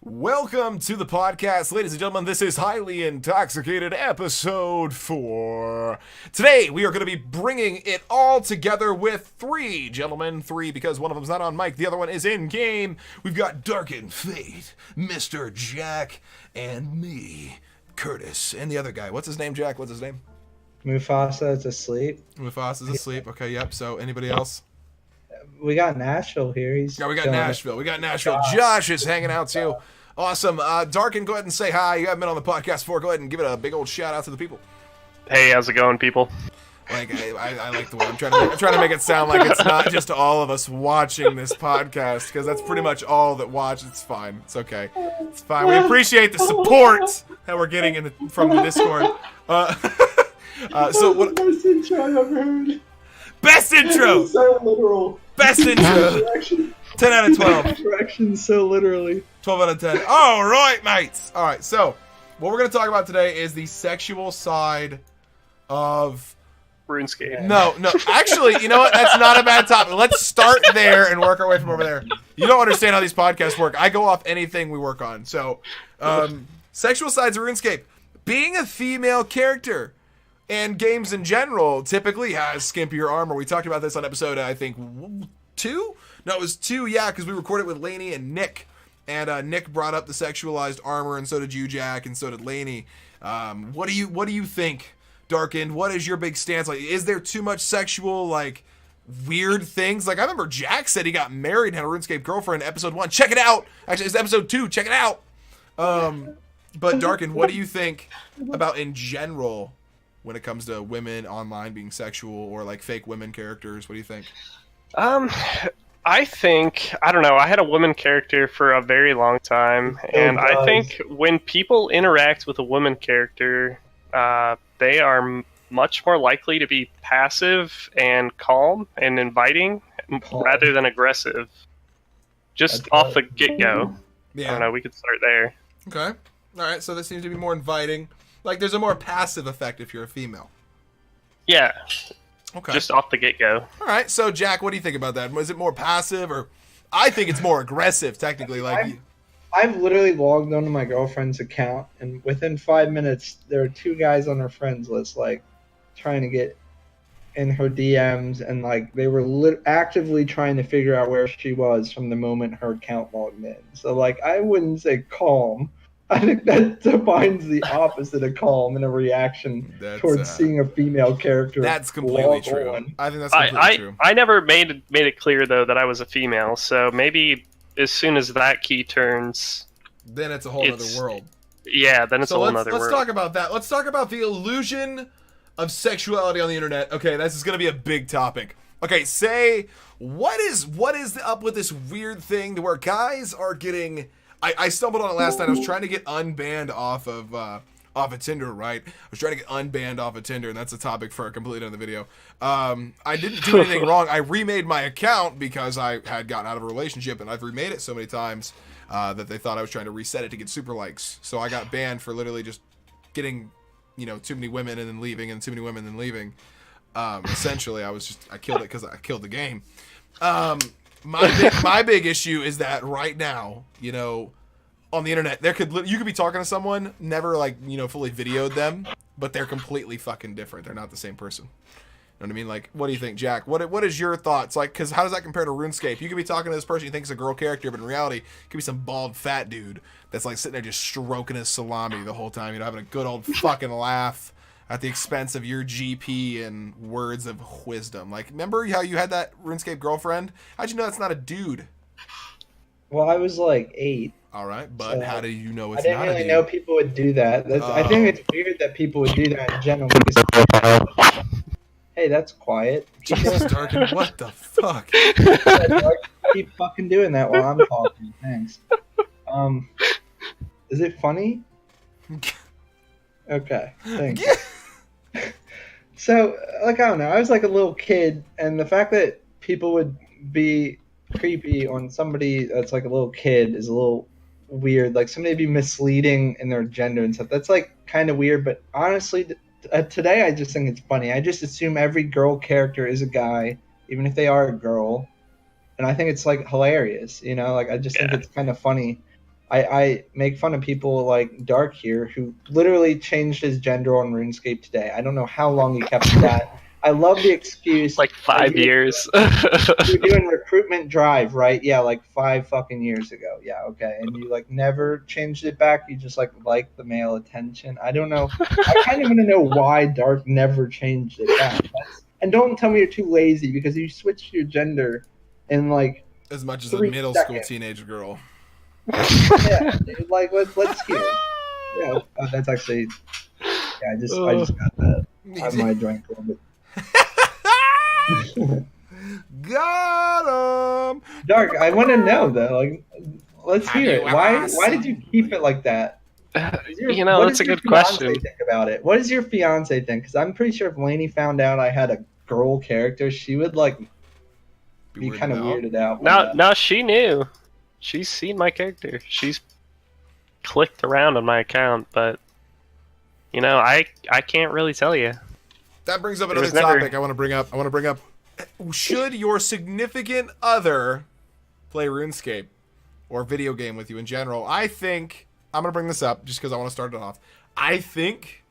Welcome to the podcast, ladies and gentlemen. This is Highly Intoxicated episode 4. Today, we are going to be bringing it all together with 3 gentlemen. 3 because one of them's not on mic, the other one is in game. We've got Darkened, Fate, Mr. Jack, and me, Curtis, and the other guy. What's his name, Jack? What's his name? Mufasa is asleep. Mufasa's asleep. Okay, yep. So, anybody else? We got Nashville here. We got Nashville. Josh is hanging out too. Awesome. Darken, go ahead and say hi. You haven't been on the podcast before. Go ahead and give it a big old shout out to the people. Hey, how's it going, people? Like I like the way I'm trying to make it sound like it's not just all of us watching this podcast, because that's pretty much all that watch. It's fine. It's okay. It's fine. We appreciate the support that we're getting from the Discord. So what? Best intro I've ever heard. Best intro. So literal. Best intro. 10 out of 12. Directions so literally. 12 out of 10. All right, mates. All right, so what we're going to talk about today is the sexual side of... RuneScape. No. Actually, you know what? That's not a bad topic. Let's start there and work our way from over there. You don't understand how these podcasts work. I go off anything we work on. So, sexual sides of RuneScape. Being a female character and games in general typically has skimpier armor. We talked about this on episode, I think, 2? No, it was 2, yeah, because we recorded with Lainey and Nick. And Nick brought up the sexualized armor, and so did you, Jack, and so did Lainey. What do you think, Darkened? What is your big stance? Like, is there too much sexual, like, weird things? Like, I remember Jack said he got married and had a RuneScape girlfriend in episode 1. Check it out! Actually, it's episode 2. Check it out! But Darkened, what do you think about in general when it comes to women online being sexual or, like, fake women characters? What do you think? I think, I don't know, I had a woman character for a very long time, and I think when people interact with a woman character, they are much more likely to be passive and calm and inviting rather than aggressive. Just off the get-go. Yeah. I don't know, we could start there. Okay. Alright, so this seems to be more inviting. Like, there's a more passive effect if you're a female. Yeah. Okay. Just off the get-go. All right. So, Jack, what do you think about that? Was it more passive, or I think it's more aggressive, technically? Like, I've literally logged onto my girlfriend's account, and within 5 minutes, there are 2 guys on her friends list, like, trying to get in her DMs, and, like, they were actively trying to figure out where she was from the moment her account logged in. So, like, I wouldn't say calm. I think that defines the opposite of calm in a reaction towards seeing a female character. That's completely true. I think that's completely true. I never made it clear, though, that I was a female, so maybe as soon as that key turns... Then it's a whole other world. Yeah, then it's a whole other world. Let's talk about that. Let's talk about the illusion of sexuality on the internet. Okay, this is going to be a big topic. Okay, what is up with this weird thing to where guys are getting... I stumbled on it last night. I was trying to get unbanned off of Tinder, right? I was trying to get unbanned off of Tinder, and that's a topic for a completely other video. I didn't do anything wrong. I remade my account because I had gotten out of a relationship, and I've remade it so many times that they thought I was trying to reset it to get super likes. So I got banned for literally just getting, too many women and then leaving, and too many women and then leaving. Essentially, I killed it because I killed the game. My big issue is that right now, on the internet, you could be talking to someone, never fully videoed them, but they're completely fucking different. They're not the same person. You know what I mean? Like, what do you think, Jack? What is your thoughts? Like, because how does that compare to RuneScape? You could be talking to this person you think is a girl character, but in reality, it could be some bald fat dude that's like sitting there just stroking his salami the whole time, having a good old fucking laugh at the expense of your GP and words of wisdom. Like, remember how you had that RuneScape girlfriend? How'd you know that's not a dude? Well, I was like 8. All right, but how do you know it's not a dude? I didn't really know people would do that. I think it's weird that people would do that in general. Hey, that's quiet. Jesus, Darken, what the fuck? Keep fucking doing that while I'm talking. Thanks. Is it funny? Okay, thanks. So, I don't know. I was like a little kid, and the fact that people would be creepy on somebody that's like a little kid is a little weird. Like, somebody be misleading in their gender and stuff. That's like kind of weird, but honestly, today I just think it's funny. I just assume every girl character is a guy, even if they are a girl. And I think it's like hilarious, I just think it's kind of funny I make fun of people like Dark here who literally changed his gender on RuneScape today. I don't know how long he kept that. I love the excuse. Like 5 years. You're doing recruitment drive, right? Yeah, like 5 fucking years ago. Yeah, okay. And you like never changed it back. You just like the male attention. I don't know. I kind of want to know why Dark never changed it back. And don't tell me you're too lazy because you switched your gender in like As much as a 3 middle school seconds. teenage girl. Yeah, dude, like let's hear it. Yeah, that's actually. Yeah, I just got that out of my drink a little bit. Got him. Dark, I want to know though. Like, let's hear it. Why did you keep it like that? What That's a does your good question. fiancé think about it? What does your fiance think? Because I'm pretty sure if Lainey found out I had a girl character, she would like be kind of weirded out. No, she knew. She's seen my character. She's clicked around on my account, but I can't really tell you. That brings up another topic I want to bring up. Should your significant other play RuneScape or video game with you in general? I think I'm going to bring this up just because I want to start it off. I think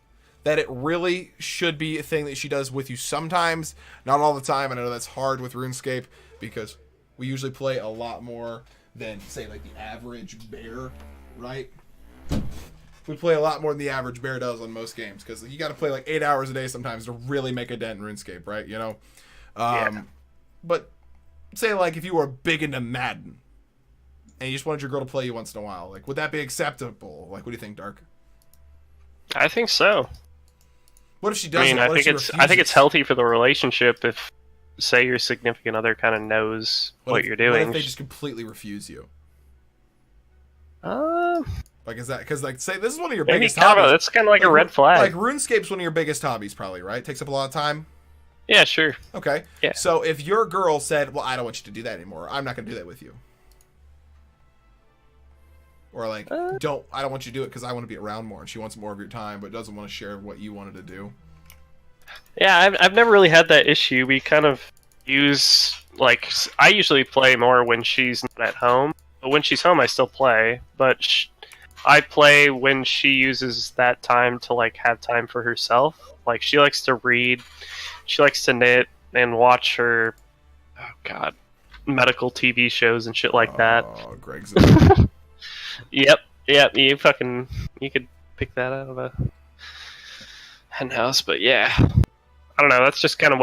that it really should be a thing that she does with you sometimes, not all the time. I know that's hard with RuneScape because we usually play a lot more than, say, like the average bear, right? We play a lot more than the average bear does on most games because you got to play like 8 hours a day sometimes to really make a dent in RuneScape, right? Yeah. But say like if you were big into Madden and you just wanted your girl to play you once in a while, like would that be acceptable? Like, what do you think, Dark? I think so. What if she doesn't? I think it's healthy for the relationship if, say, your significant other kind of knows what you're doing. What if they just completely refuse you? Like, is that because, like, say this is one of your biggest hobbies? That's kind of like a red flag. Like, RuneScape's one of your biggest hobbies, probably, right? Takes up a lot of time. Yeah, sure. Okay. Yeah. So if your girl said, "Well, I don't want you to do that anymore. I'm not going to do that with you," or like, I don't want you to do it because I want to be around more, and she wants more of your time, but doesn't want to share what you wanted to do. Yeah, I've never really had that issue. We kind of use, like, I usually play more when she's not at home. But when she's home, I still play. But I play when she uses that time to, like, have time for herself. Like, she likes to read, she likes to knit, and watch her, medical TV shows and shit like that. Oh, Greg's Yep, you could pick that out of a henhouse, but yeah. I don't know, that's just kind of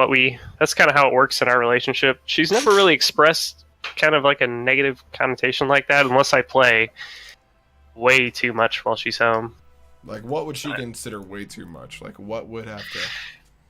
that's kind of how it works in our relationship. She's never really expressed kind of like a negative connotation like that unless I play way too much while she's home. Like, what would she consider way too much? Like, what would have to...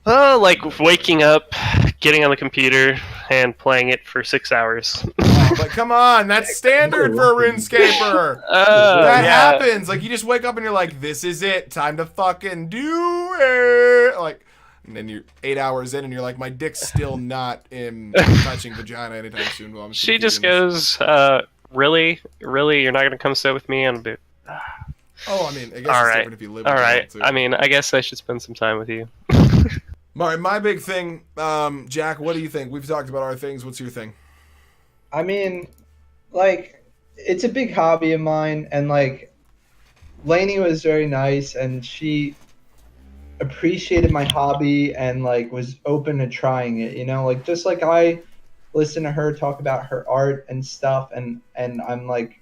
Like waking up, getting on the computer, and playing it for 6 hours. But come on, that's standard for a RuneScaper. That happens. Like, you just wake up and you're like, this is it. Time to fucking do it. Like, and then you're 8 hours in and you're like, my dick's still not touching vagina anytime soon. Well, she just goes, really? You're not going to come sit with me? And be... Oh, I mean, I guess it's different if you live with her too. I mean, I guess I should spend some time with you. My big thing, Jack, what do you think? We've talked about our things. What's your thing? I mean, like, it's a big hobby of mine, and, like, Lainey was very nice, and she appreciated my hobby and, like, was open to trying it, Like, just like I listen to her talk about her art and stuff, and I'm, like,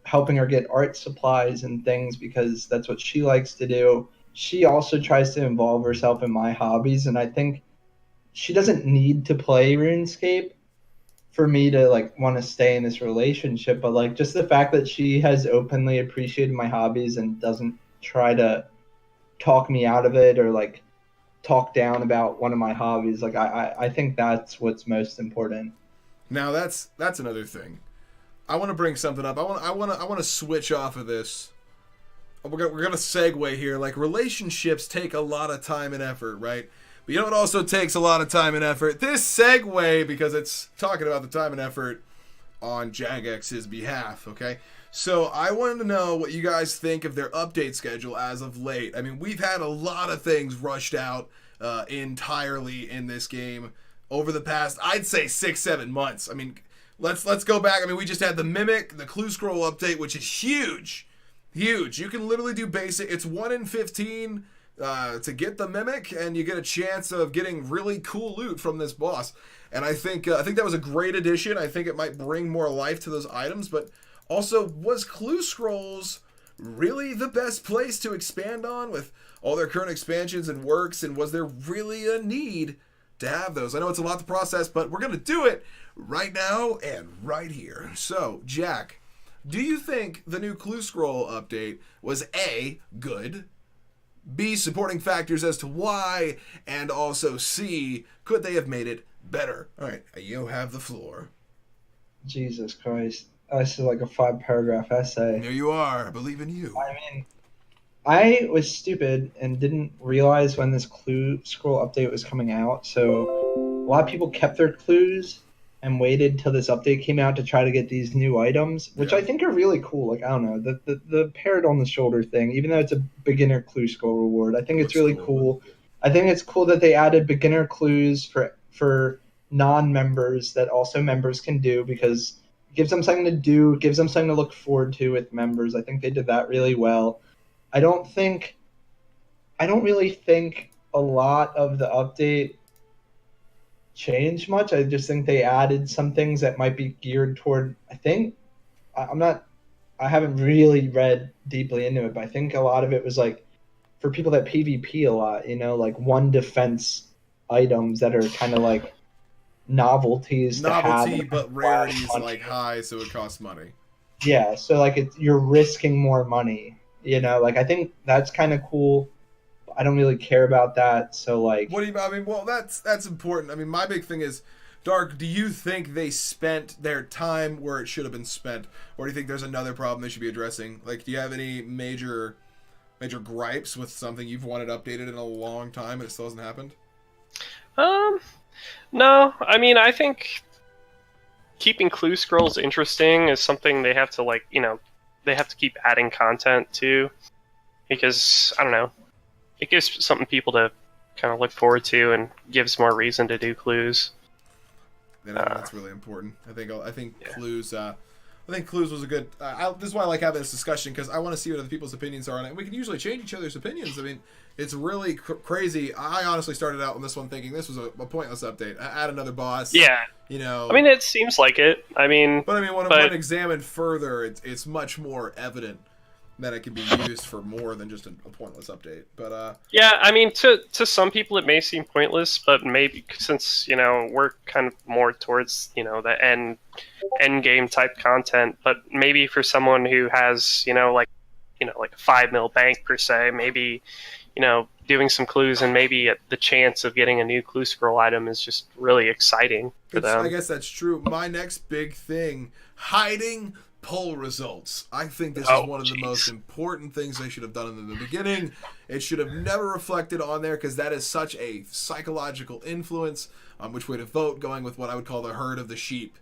helping her get art supplies and things because that's what she likes to do. She also tries to involve herself in my hobbies, and I think she doesn't need to play RuneScape for me to, like, want to stay in this relationship, but, like, just the fact that she has openly appreciated my hobbies and doesn't try to talk me out of it or, like, talk down about one of my hobbies, like, I think that's what's most important. Now that's another thing. I want to bring something up. I want to switch off of this. We're gonna segue here. Like, relationships take a lot of time and effort, right? But you know what also takes a lot of time and effort? This segue, because it's talking about the time and effort on Jagex's behalf, okay? So I wanted to know what you guys think of their update schedule as of late. I mean, we've had a lot of things rushed out entirely in this game over the past, I'd say, 6-7 months. I mean, let's go back. I mean, we just had the Mimic, the Clue Scroll update, which is huge. Huge. You can literally do basic. It's 1 in 15 to get the Mimic, and you get a chance of getting really cool loot from this boss. And I think that was a great addition. I think it might bring more life to those items. But also, was Clue Scrolls really the best place to expand on with all their current expansions and works? And was there really a need to have those? I know it's a lot to process, but we're going to do it right now and right here. So, Jack, do you think the new Clue Scroll update was A, good, B, supporting factors as to why, and also C, could they have made it better? All right, you have the floor. Jesus Christ. This is like a 5-paragraph essay. There you are. I believe in you. I mean, I was stupid and didn't realize when this Clue Scroll update was coming out. So a lot of people kept their clues and waited till this update came out to try to get these new items, which I think are really cool. Like, I don't know, the parrot on the shoulder thing, even though it's a beginner Clue Scroll reward, I think it's really cool. I think it's cool that they added beginner clues for non-members that also members can do, because it gives them something to do, gives them something to look forward to with members. I think they did that really well. I don't really think a lot of the update changed much. I just think they added some things that might be geared toward, I haven't really read deeply into it, but I think a lot of it was like for people that PvP a lot, like one defense items that are kind of like novelties to have, but rarity's like high, so it costs money. Yeah, so like you're risking more money, like I think that's kind of cool. I don't really care about that, so like... What do you... I mean, well, that's important. I mean, my big thing is, Dark, do you think they spent their time where it should have been spent? Or do you think there's another problem they should be addressing? Like, do you have any major gripes with something you've wanted updated in a long time and it still hasn't happened? No. I mean, I think keeping Clue Scrolls interesting is something they have to, like, they have to keep adding content to. Because, I don't know, it gives something people to kind of look forward to and gives more reason to do clues. Yeah, that's really important. I think clues. I think clues was a good. This is why I like having this discussion, because I want to see what other people's opinions are on it. And we can usually change each other's opinions. I mean, it's really crazy. I honestly started out on this one thinking this was a pointless update. Add another boss. Yeah. I mean, it seems like it. When examined further, it's much more evident that it can be used for more than just a pointless update. But yeah, I mean, to some people it may seem pointless, but maybe since we're kind of more towards the end game type content, but maybe for someone who has like a 5 mil bank per se, maybe doing some clues and maybe the chance of getting a new Clue Scroll item is just really exciting for them. I guess that's true. My next big thing, hiding poll results. I think this is one of the most important things they should have done in the beginning. It should have never reflected on there, because that is such a psychological influence on which way to vote, going with what I would call the herd of the sheep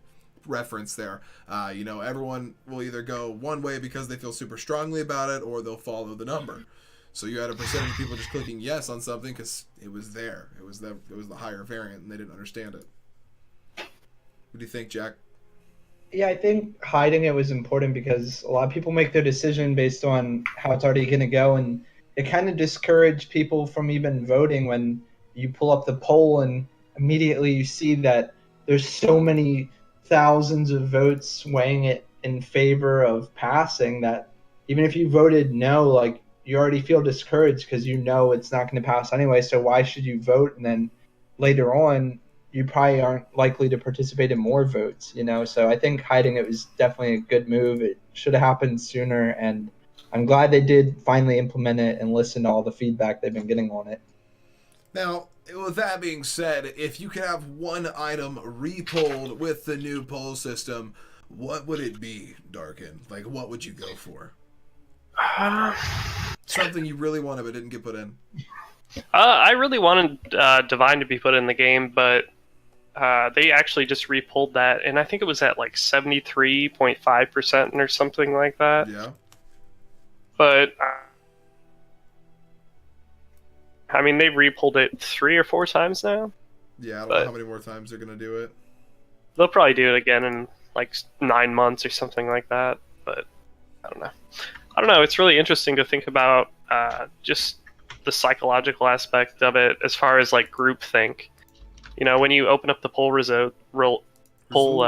reference there. Everyone will either go one way because they feel super strongly about it, or they'll follow the number. So you had a percentage of people just clicking yes on something because it was there. It was the higher variant and they didn't understand it. What do you think, Jack? Yeah, I think hiding it was important because a lot of people make their decision based on how it's already going to go, and it kind of discouraged people from even voting when you pull up the poll and immediately you see that there's so many thousands of votes swaying it in favor of passing that even if you voted no, like, you already feel discouraged because it's not going to pass anyway, so why should you vote? And then later on, you probably aren't likely to participate in more votes, So I think hiding it was definitely a good move. It should have happened sooner, and I'm glad they did finally implement it and listen to all the feedback they've been getting on it. Now, with that being said, if you could have one item re-polled with the new poll system, what would it be, Darkened? Like, what would you go for? Something you really wanted but didn't get put in. I really wanted Divine to be put in the game, but they actually just re-pulled that, and I think it was at like 73.5% or something like that. Yeah. But I mean, they've re-pulled it 3 or 4 times now. Yeah, I don't know how many more times they're gonna do it. They'll probably do it again in like 9 months or something like that. But I don't know. I don't know. It's really interesting to think about just the psychological aspect of it as far as like groupthink. You know, when you open up the poll results and the poll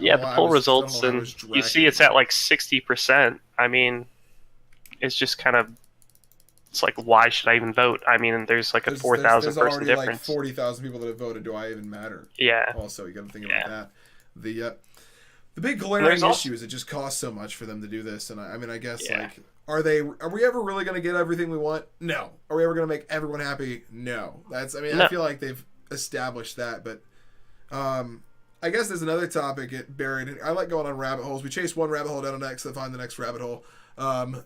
yeah, the poll results, and you see it's at like 60%. I mean, it's just kind of, it's like, why should I even vote? I mean, there's like a 4,000 person already difference. Like 40,000 people that have voted. Do I even matter? Yeah. Also, you got to think about that. The big glaring issue is it just costs so much for them to do this, and I mean, I guess like, are we ever really going to get everything we want? No. Are we ever going to make everyone happy? No. I feel like they've established that, but I guess there's another topic buried. I like going on rabbit holes. We chase one rabbit hole down the next to find the next rabbit hole.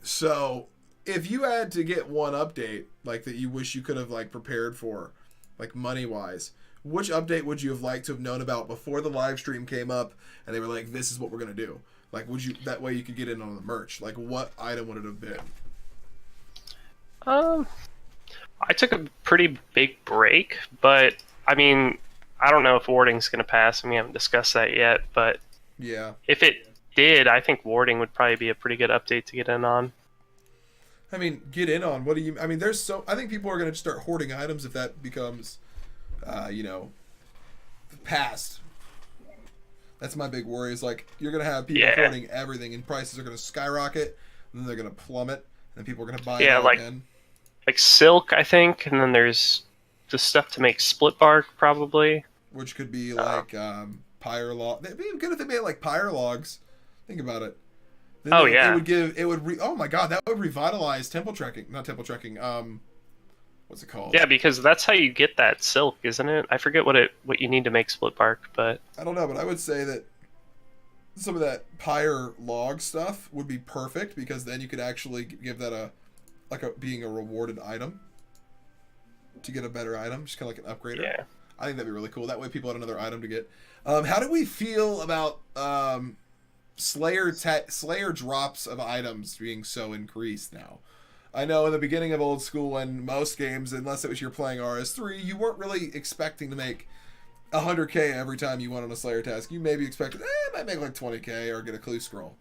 So if you had to get one update like that you wish you could have like prepared for, like money wise, which update would you have liked to have known about before the live stream came up and they were like, this is what we're gonna do? Like, that way you could get in on the merch? Like, what item would it have been? I took a pretty big break, but I mean, I don't know if warding's gonna pass, and we haven't discussed that yet. But yeah, if it did, I think warding would probably be a pretty good update to get in on. I mean, get in on? What do you? I mean, I think people are gonna start hoarding items if that becomes, past. That's my big worry. Is like you're gonna have people hoarding everything, and prices are gonna skyrocket, and then they're gonna plummet, and people are gonna buy it again. Like silk, I think, and then there's the stuff to make split bark, probably. Which could be like pyre log. It'd be good if they made like pyre logs. Think about it. Then oh my god, that would revitalize not temple trekking. What's it called? Yeah, because that's how you get that silk, isn't it? I forget what you need to make split bark, but I don't know, but I would say that some of that pyre log stuff would be perfect, because then you could actually give that being a rewarded item to get a better item, just kind of like an upgrader. Yeah. I think that'd be really cool. That way people had another item to get. How do we feel about Slayer drops of items being so increased now? I know in the beginning of old school, when most games, unless it was you're playing RS3, you weren't really expecting to make 100k every time you went on a Slayer task. You maybe expected, I might make like 20k or get a clue scroll.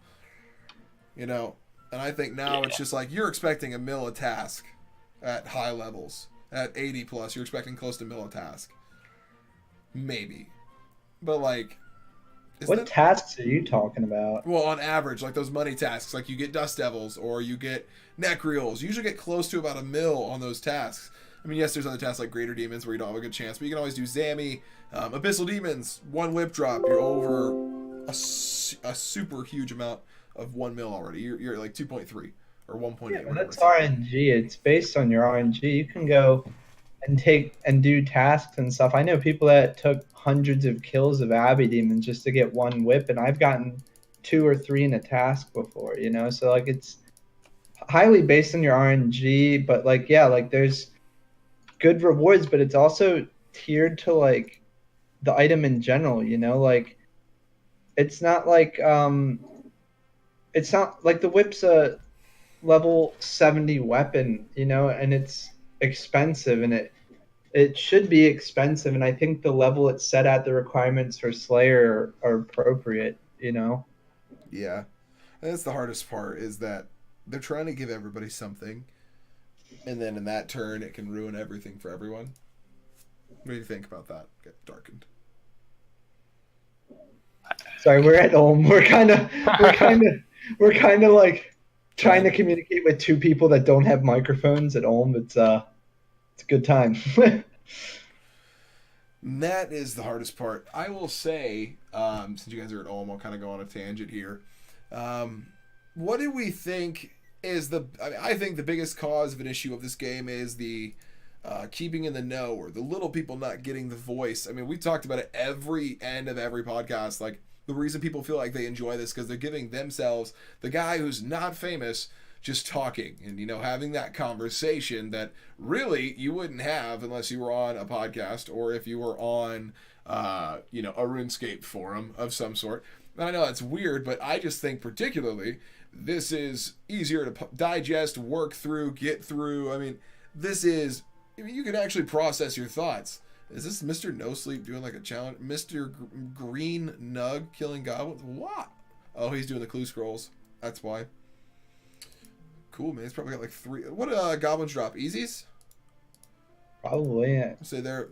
You know? And I think now it's just like, you're expecting a mill a task at high levels. At 80 plus, you're expecting close to mill a task. Maybe. But like... What tasks are you talking about? Well, on average, like those money tasks, like you get Dust Devils or you get Necreals. You usually get close to about a mill on those tasks. I mean, yes, there's other tasks like Greater Demons where you don't have a good chance, but you can always do Zammy, Abyssal Demons, one whip drop. You're over a super huge amount of 1 mil already. You're at like 2.3 or 1.8. Yeah, that's RNG. It's based on your RNG. You can go and do tasks and stuff. I know people that took hundreds of kills of Abbey Demons just to get one whip, and I've gotten 2 or 3 in a task before, you know? So like it's highly based on your RNG, but like like there's good rewards, but it's also tiered to like the item in general, you know? Like it's not like the whip's a level 70 weapon, you know, and it's expensive, and it should be expensive, and I think the level it's set at, the requirements for Slayer are appropriate, you know? Yeah. And that's the hardest part, is that they're trying to give everybody something, and then in that turn, it can ruin everything for everyone. What do you think about that? Get Darkened. Sorry, we're at home. We're kind of like trying to communicate with 2 people that don't have microphones at home. It's a good time. That is the hardest part. I will say, since you guys are at home, I'll kind of go on a tangent here. What do we think is I think the biggest cause of an issue of this game is the keeping in the know, or the little people not getting the voice. I mean, we talked about it every end of every podcast. Like, the reason people feel like they enjoy this because they're giving themselves, the guy who's not famous, just talking and, you know, having that conversation that really you wouldn't have unless you were on a podcast, or if you were on, a RuneScape forum of some sort. And I know that's weird, but I just think particularly this is easier to digest, work through, get through. I mean, you can actually process your thoughts. Is this Mr. No Sleep doing like a challenge? Mr. Green Nug killing goblins? What? Oh, he's doing the clue scrolls. That's why. Cool, man. He's probably got like 3. What goblins drop? Easies? Probably. Yeah. So they're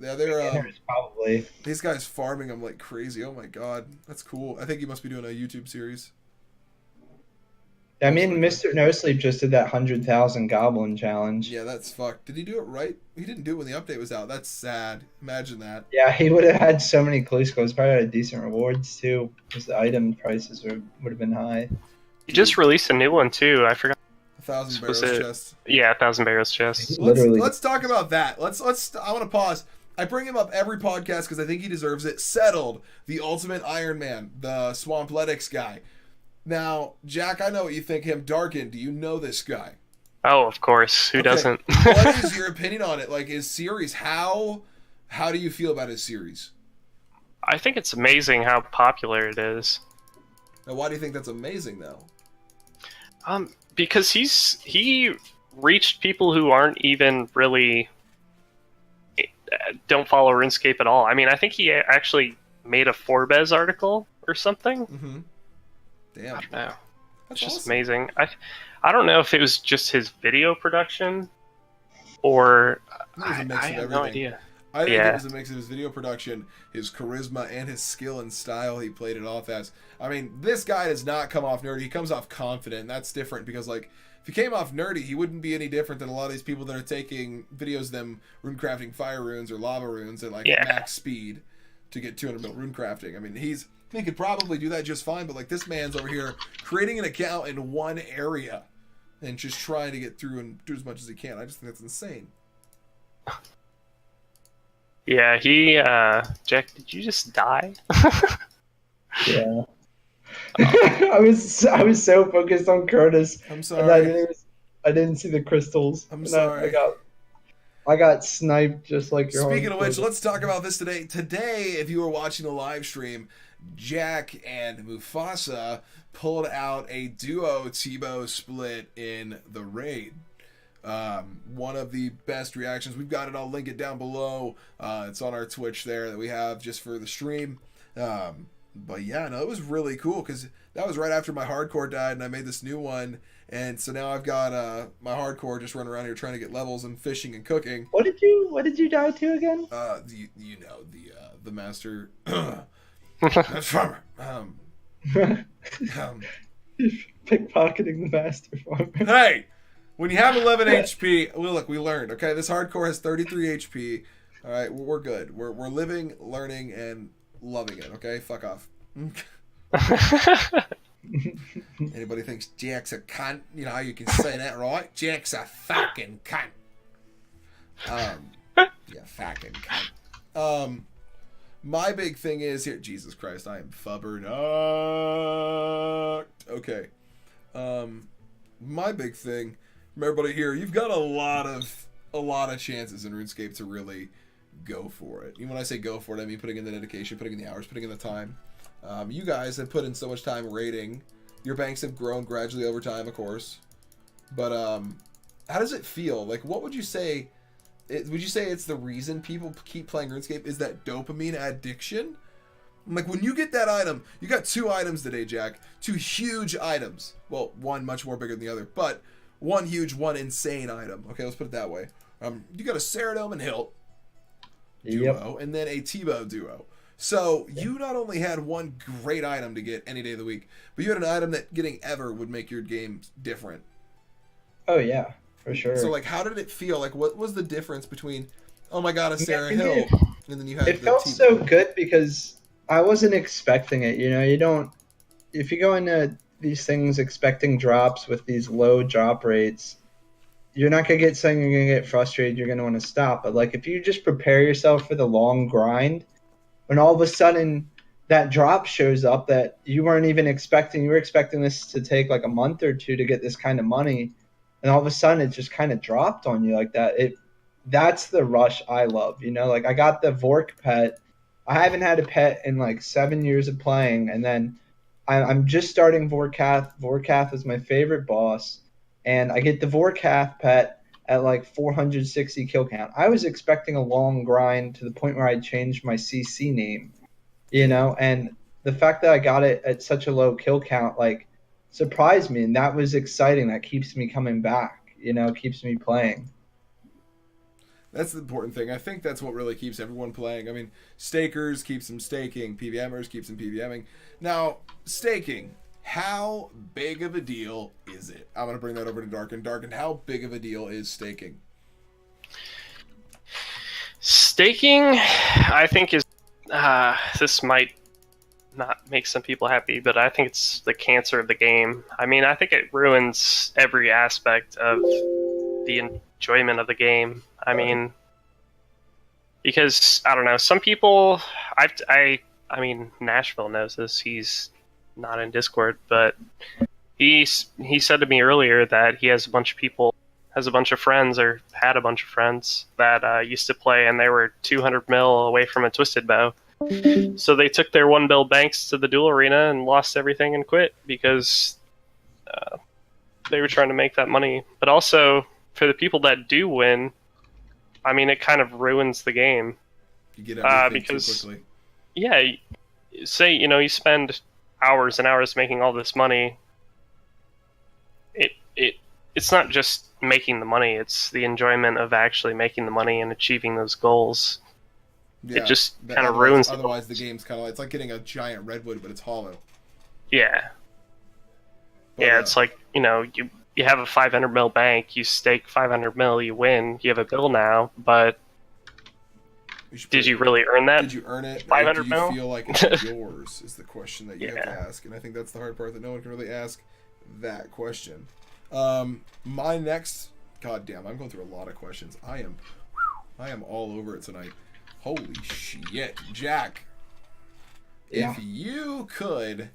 probably. these guys farming them like crazy. Oh my god, that's cool. I think he must be doing a YouTube series. I mean, Mr. No Sleep just did that 100,000 goblin challenge. Yeah, that's fucked. Did he do it right? He didn't do it when the update was out. That's sad. Imagine that. Yeah, he would have had so many clue scores. Probably had decent rewards too, because the item prices would have been high. He just released a new one too. I forgot. 1,000 barrels chest. Yeah, 1,000 barrels chest. Let's talk about that. Let's. I want to pause. I bring him up every podcast because I think he deserves it. Settled, the ultimate Ironman, the Swampletics guy. Now, Jack, I know what you think. Him, Darkened. Do you know this guy? Oh, of course. Who doesn't? What is your opinion on it? Like his series? How do you feel about his series? I think it's amazing how popular it is. Now, why do you think that's amazing, though? Because he reached people who aren't even really don't follow RuneScape at all. I mean, I think he actually made a Forbes article or something. Mm-hmm. Damn. I don't know. That's It's just awesome. amazing. I don't know if it was just his video production or I think it was a mix I of have everything. no idea. I think Yeah. it was a mix of his video production, his charisma, and his skill and style he played it off as. I mean, this guy does not come off nerdy. He comes off confident, and that's different because, like, if he came off nerdy, he wouldn't be any different than a lot of these people that are taking videos of them runecrafting fire runes or lava runes at, like, max speed to get 200 mil runecrafting. I mean, he could probably do that just fine, but, like, this man's over here creating an account in one area and just trying to get through and do as much as he can. I just think that's insane. Yeah, Jack, did you just die? Yeah. I was so focused on Curtis. I'm And sorry. I didn't see the crystals. I'm And sorry. I got sniped just like your Speaking of which, home. let's talk about this today. Today, if you were watching the live stream, Jack and Mufasa pulled out a duo Tebow split in the raid. One of the best reactions. We've got it. I'll link it down below. It's on our Twitch there that we have just for the stream. But yeah, no, it was really cool because that was right after my hardcore died and I made this new one. And so now I've got my hardcore just running around here trying to get levels and fishing and cooking. What did you die to again? The master farmer. Pickpocketing the master farmer. Hey, when you have 11 HP, look, we learned. Okay, this hardcore has 33 HP. All right, we're good. We're living, learning, and loving it. Okay, fuck off. Anybody thinks Jack's a cunt? You know how you can say that, right? Jack's a fucking cunt. Yeah, fucking cunt. My big thing is here. Jesus Christ, I am fubberned. Okay. My big thing, from everybody here, you've got a lot of chances in RuneScape to really go for it. And when I say go for it, I mean putting in the dedication, putting in the hours, putting in the time. You guys have put in so much time raiding. Your banks have grown gradually over time, of course. But how does it feel? Like, what would you say? Would you say it's the reason people keep playing RuneScape is that dopamine addiction? Like, when you get that item, you got 2 items today, Jack. 2 huge items. Well, one much more bigger than the other, but one huge, one insane item. Okay, let's put it that way. You got a Ceradome and Hilt duo, and then a Tebow duo. So you not only had one great item to get any day of the week, but you had an item that getting ever would make your game different. Oh yeah, for sure. So like, how did it feel? Like, what was the difference between, oh my god, a Sarah Hill, and then you had it the felt Tebow? so good because I wasn't expecting it. You know, you don't. If you go into these things expecting drops with these low drop rates, you're not gonna get something. You're gonna get frustrated. You're gonna want to stop. But like, if you just prepare yourself for the long grind, when all of a sudden that drop shows up that you weren't even expecting, you were expecting this to take like a month or 2 to get this kind of money, and all of a sudden it just kind of dropped on you like that. That's the rush I love. You know, like I got the Vork pet. I haven't had a pet in like 7 years of playing, and then I'm just starting Vorkath. Vorkath is my favorite boss, and I get the Vorkath pet, at like 460 kill count. I was expecting a long grind to the point where I changed my CC name, and the fact that I got it at such a low kill count, like, surprised me, and that was exciting. That keeps me coming back, keeps me playing. That's the important thing. I think that's what really keeps everyone playing. I mean, stakers keeps them staking, PVMers keeps them PVMing. Now, staking, how big of a deal is it? I'm going to bring that over to Darkened. Darkened, how big of a deal is staking? Staking, I think, is this might not make some people happy, but I think it's the cancer of the game. I mean, I think it ruins every aspect of the enjoyment of the game. I mean, because I don't know, some people, I mean, Nashville knows this. He's not in Discord, but he said to me earlier that he has a bunch of friends, or had a bunch of friends that used to play, and they were 200 mil away from a twisted bow. So they took their 1 bill banks to the duel arena and lost everything and quit because they were trying to make that money. But also, for the people that do win, I mean, it kind of ruins the game. You get everything because, too quickly. Yeah, say, you spend hours and hours making all this money. It's not just making the money, it's the enjoyment of actually making the money and achieving those goals. Yeah, it just kind of ruins it. Otherwise, the game's kind of it's like getting a giant redwood, but it's hollow. Yeah. But, it's like, you have a 500 mil bank, you stake 500 mil, you win, you have a bill now, but did you really earn that? Did you earn it? 500 mil? Do you feel like it's yours is the question that you have to ask. And I think that's the hard part, that no one can really ask that question. My next, goddamn, I'm going through a lot of questions. I am all over it tonight. Holy shit. Jack, if you could,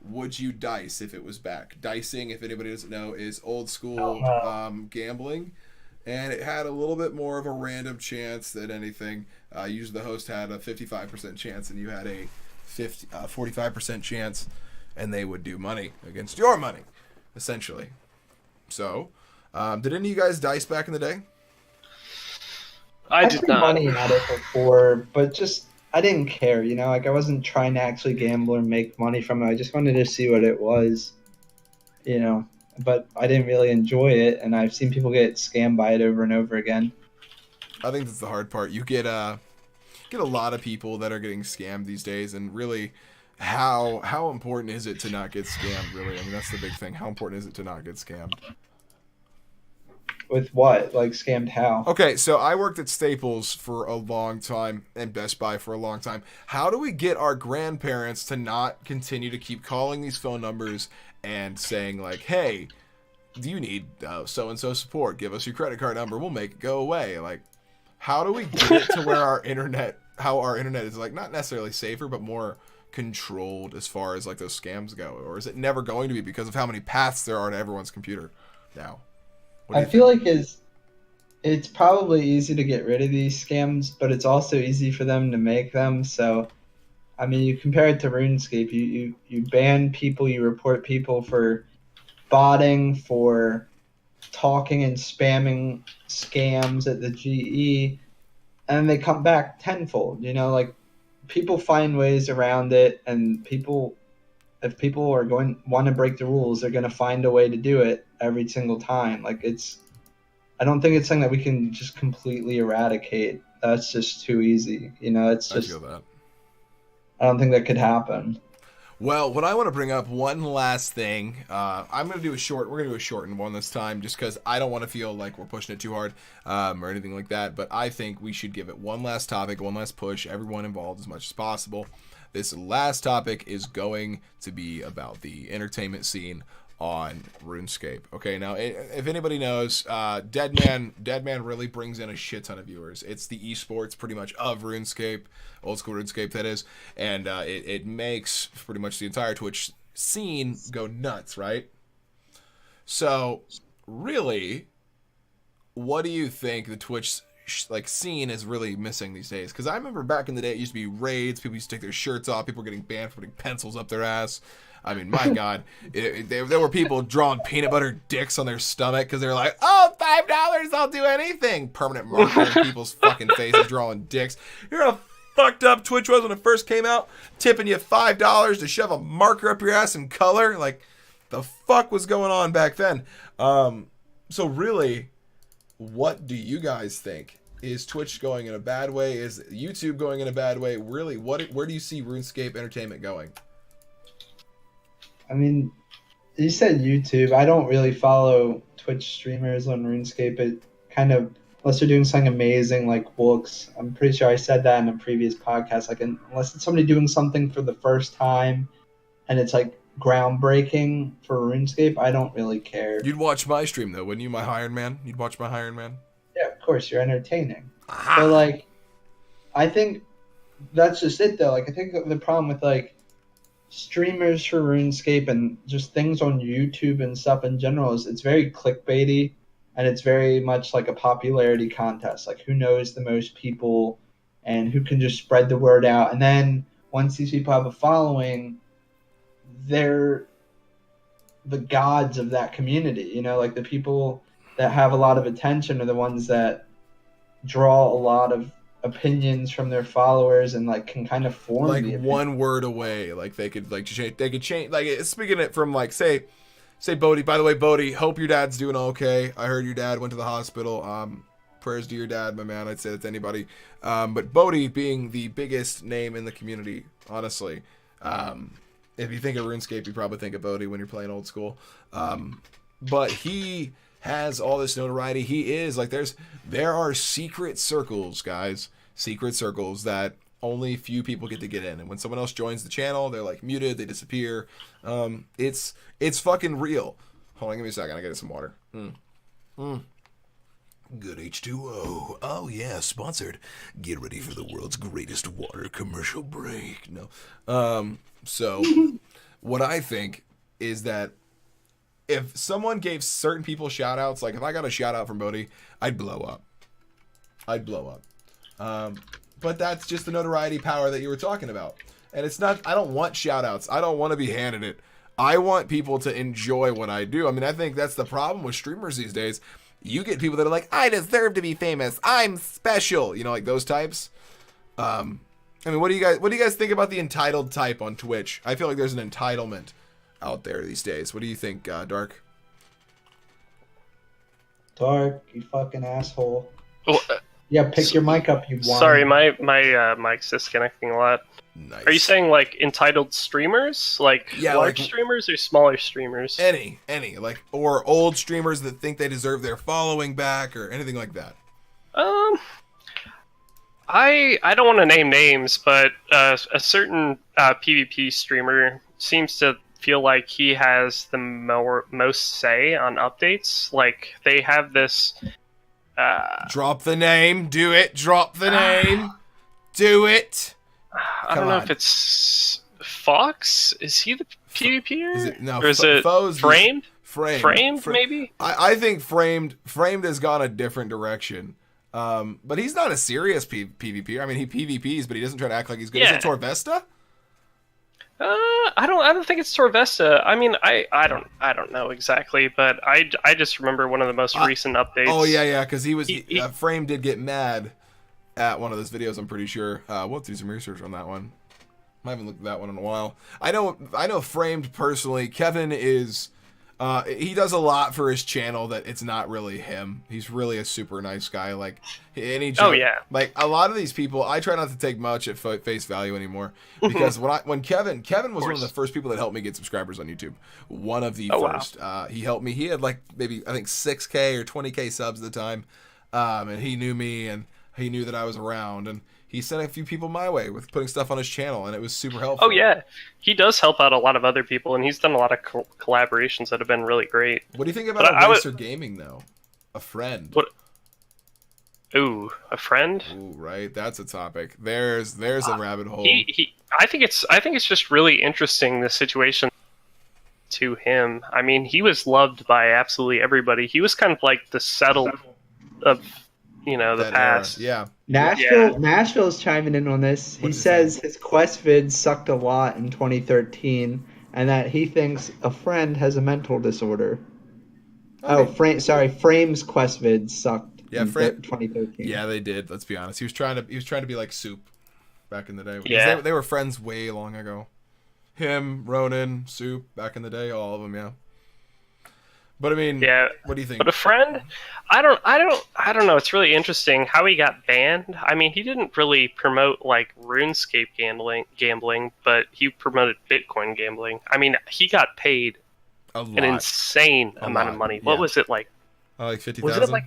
would you dice if it was back? Dicing, if anybody doesn't know, is old school gambling, and it had a little bit more of a random chance than anything. Usually the host had a 55% chance, and you had a 45% chance, and they would do money against your money, essentially. So, did any of you guys dice back in the day? I did not. Money at it before, but just I didn't care, like I wasn't trying to actually gamble or make money from it. I just wanted to see what it was, but I didn't really enjoy it, and I've seen people get scammed by it over and over again. I think that's the hard part. You get a lot of people that are getting scammed these days, and really, how important is it to not get scammed, really? I mean, that's the big thing. How important is it to not get scammed? With what? Like, scammed how? Okay, so I worked at Staples for a long time and Best Buy for a long time. How do we get our grandparents to not continue to keep calling these phone numbers and saying, like, hey, do you need so-and-so support? Give us your credit card number. We'll make it go away. Like, how do we get it to where our internet is, like, not necessarily safer, but more controlled as far as, like, those scams go? Or is it never going to be because of how many paths there are to everyone's computer now? I feel like it's probably easy to get rid of these scams, but it's also easy for them to make them. So, I mean, you compare it to RuneScape. You ban people, you report people for botting, for talking and spamming scams at the GE, and they come back tenfold. Like, people find ways around it, and if people are want to break the rules, they're going to find a way to do it every single time. Like, I don't think it's something that we can just completely eradicate. That's just too easy. It's just, I feel that. I don't think that could happen. Well, what I want to bring up, one last thing. I'm going to do a short. We're going to do a shortened one this time, just because I don't want to feel like we're pushing it too hard or anything like that. But I think we should give it one last topic, one last push, everyone involved as much as possible. This last topic is going to be about the entertainment scene on RuneScape. Okay, now if anybody knows, Deadman really brings in a shit ton of viewers. It's the esports pretty much of RuneScape, old school RuneScape that is, and it makes pretty much the entire Twitch scene go nuts, right? So, really, what do you think the Twitch like scene is really missing these days. Because I remember back in the day, it used to be raids. People used to take their shirts off. People were getting banned for putting pencils up their ass. I mean, my God, there were people drawing peanut butter dicks on their stomach because they were like, "Oh, $5, I'll do anything." Permanent marker in people's fucking faces, drawing dicks. You know how fucked up Twitch was when it first came out, tipping you $5 to shove a marker up your ass in color. Like, the fuck was going on back then? So really, what do you guys think? Is Twitch going in a bad way? Is YouTube going in a bad way? Really, where do you see RuneScape Entertainment going? I mean, you said YouTube. I don't really follow Twitch streamers on RuneScape. It kind of, unless they're doing something amazing like books. I'm pretty sure I said that in a previous podcast. Like, unless it's somebody doing something for the first time and it's like groundbreaking for RuneScape, I don't really care. You'd watch my stream though, wouldn't you, my Ironman? You'd watch my Ironman? Yeah, of course, you're entertaining. Aha. But like, I think that's just it though. Like, I think the problem with like streamers for RuneScape and just things on YouTube and stuff in general is it's very clickbaity and it's very much like a popularity contest. Like, who knows the most people and who can just spread the word out. And then once these people have a following, they're the gods of that community. You know, like the people that have a lot of attention are the ones that draw a lot of opinions from their followers and like can kind of form like one word away. Like they could change. Like, speaking it from like say Bodhi. By the way, Bodhi, hope your dad's doing okay. I heard your dad went to the hospital. Prayers to your dad, my man. I'd say that to anybody. But Bodhi being the biggest name in the community, honestly. If you think of RuneScape, you probably think of Bodhi when you're playing old school. But he has all this notoriety. He is like there are secret circles, guys. Secret circles that only few people get to get in. And when someone else joins the channel, they're like muted, they disappear. It's fucking real. Hold on, give me a second. I gotta get some water. Good H2O. Oh yeah, sponsored. Get ready for the world's greatest water commercial break. No. So what I think is that if someone gave certain people shout outs, like if I got a shout out from Bodhi, I'd blow up. But that's just the notoriety power that you were talking about. And it's not, I don't want shout outs. I don't want to be handed it. I want people to enjoy what I do. I mean, I think that's the problem with streamers these days. You get people that are like, I deserve to be famous. I'm special. You know, like those types. I mean, what do you guys think about the entitled type on Twitch? I feel like there's an entitlement out there these days. What do you think, Dark? Dark, you fucking asshole. Oh, yeah, pick your mic up, you wine. Sorry, my mic's disconnecting a lot. Nice. Are you saying like entitled streamers, like large streamers or smaller streamers? Any like, or old streamers that think they deserve their following back or anything like that? I don't want to name names, but a certain PvP streamer seems to feel like he has the most say on updates. Like, they have this... Drop the name. Do it. Drop the name. Do it. I don't know if it's Fox. Is he the PvPer? Is it, no, or is it Framed? Framed, maybe? I think Framed has gone a different direction. But he's not a serious PvPer. I mean, he PvPs, but he doesn't try to act like he's good. Yeah. Is it Torvesta? I don't think it's Torvesta. I mean, I don't know exactly, but I just remember one of the most recent updates. Oh yeah, because he Frame did get mad at one of those videos. I'm pretty sure. We'll do some research on that one. I haven't looked at that one in a while. I know Framed personally. Kevin is. He does a lot for his channel that it's not really him. He's really a super nice guy. Like, like a lot of these people, I try not to take much at face value anymore because when Kevin was one of the first people that helped me get subscribers on YouTube. One of the first. Wow. He helped me. He had like maybe I think 6K or 20K subs at the time, and he knew me and he knew that I was around and. He sent a few people my way with putting stuff on his channel, and it was super helpful. Oh, yeah. He does help out a lot of other people, and he's done a lot of collaborations that have been really great. What do you think about Racer Gaming, though? A friend. What? Ooh, a friend? Ooh, right. That's a topic. There's a rabbit hole. I think it's just really interesting, the situation to him. I mean, he was loved by absolutely everybody. He was kind of like the settled of the that past. era. Nashville's chiming in on this. He does he says say? his Quest vids sucked a lot in 2013, and that he thinks a friend has a mental disorder. Frame's Quest vids sucked in 2013. Yeah, they did. Let's be honest. He was trying to be like Soup back in the day. Yeah. They were friends way long ago. Him, Ronan, Soup, back in the day, all of them, yeah. But I mean, Yeah. what do you think? But a friend, I don't know. It's really interesting how he got banned. I mean, he didn't really promote like RuneScape gambling, but he promoted Bitcoin gambling. I mean, he got paid an insane amount of money. What was it like? Like 50,000. Was it like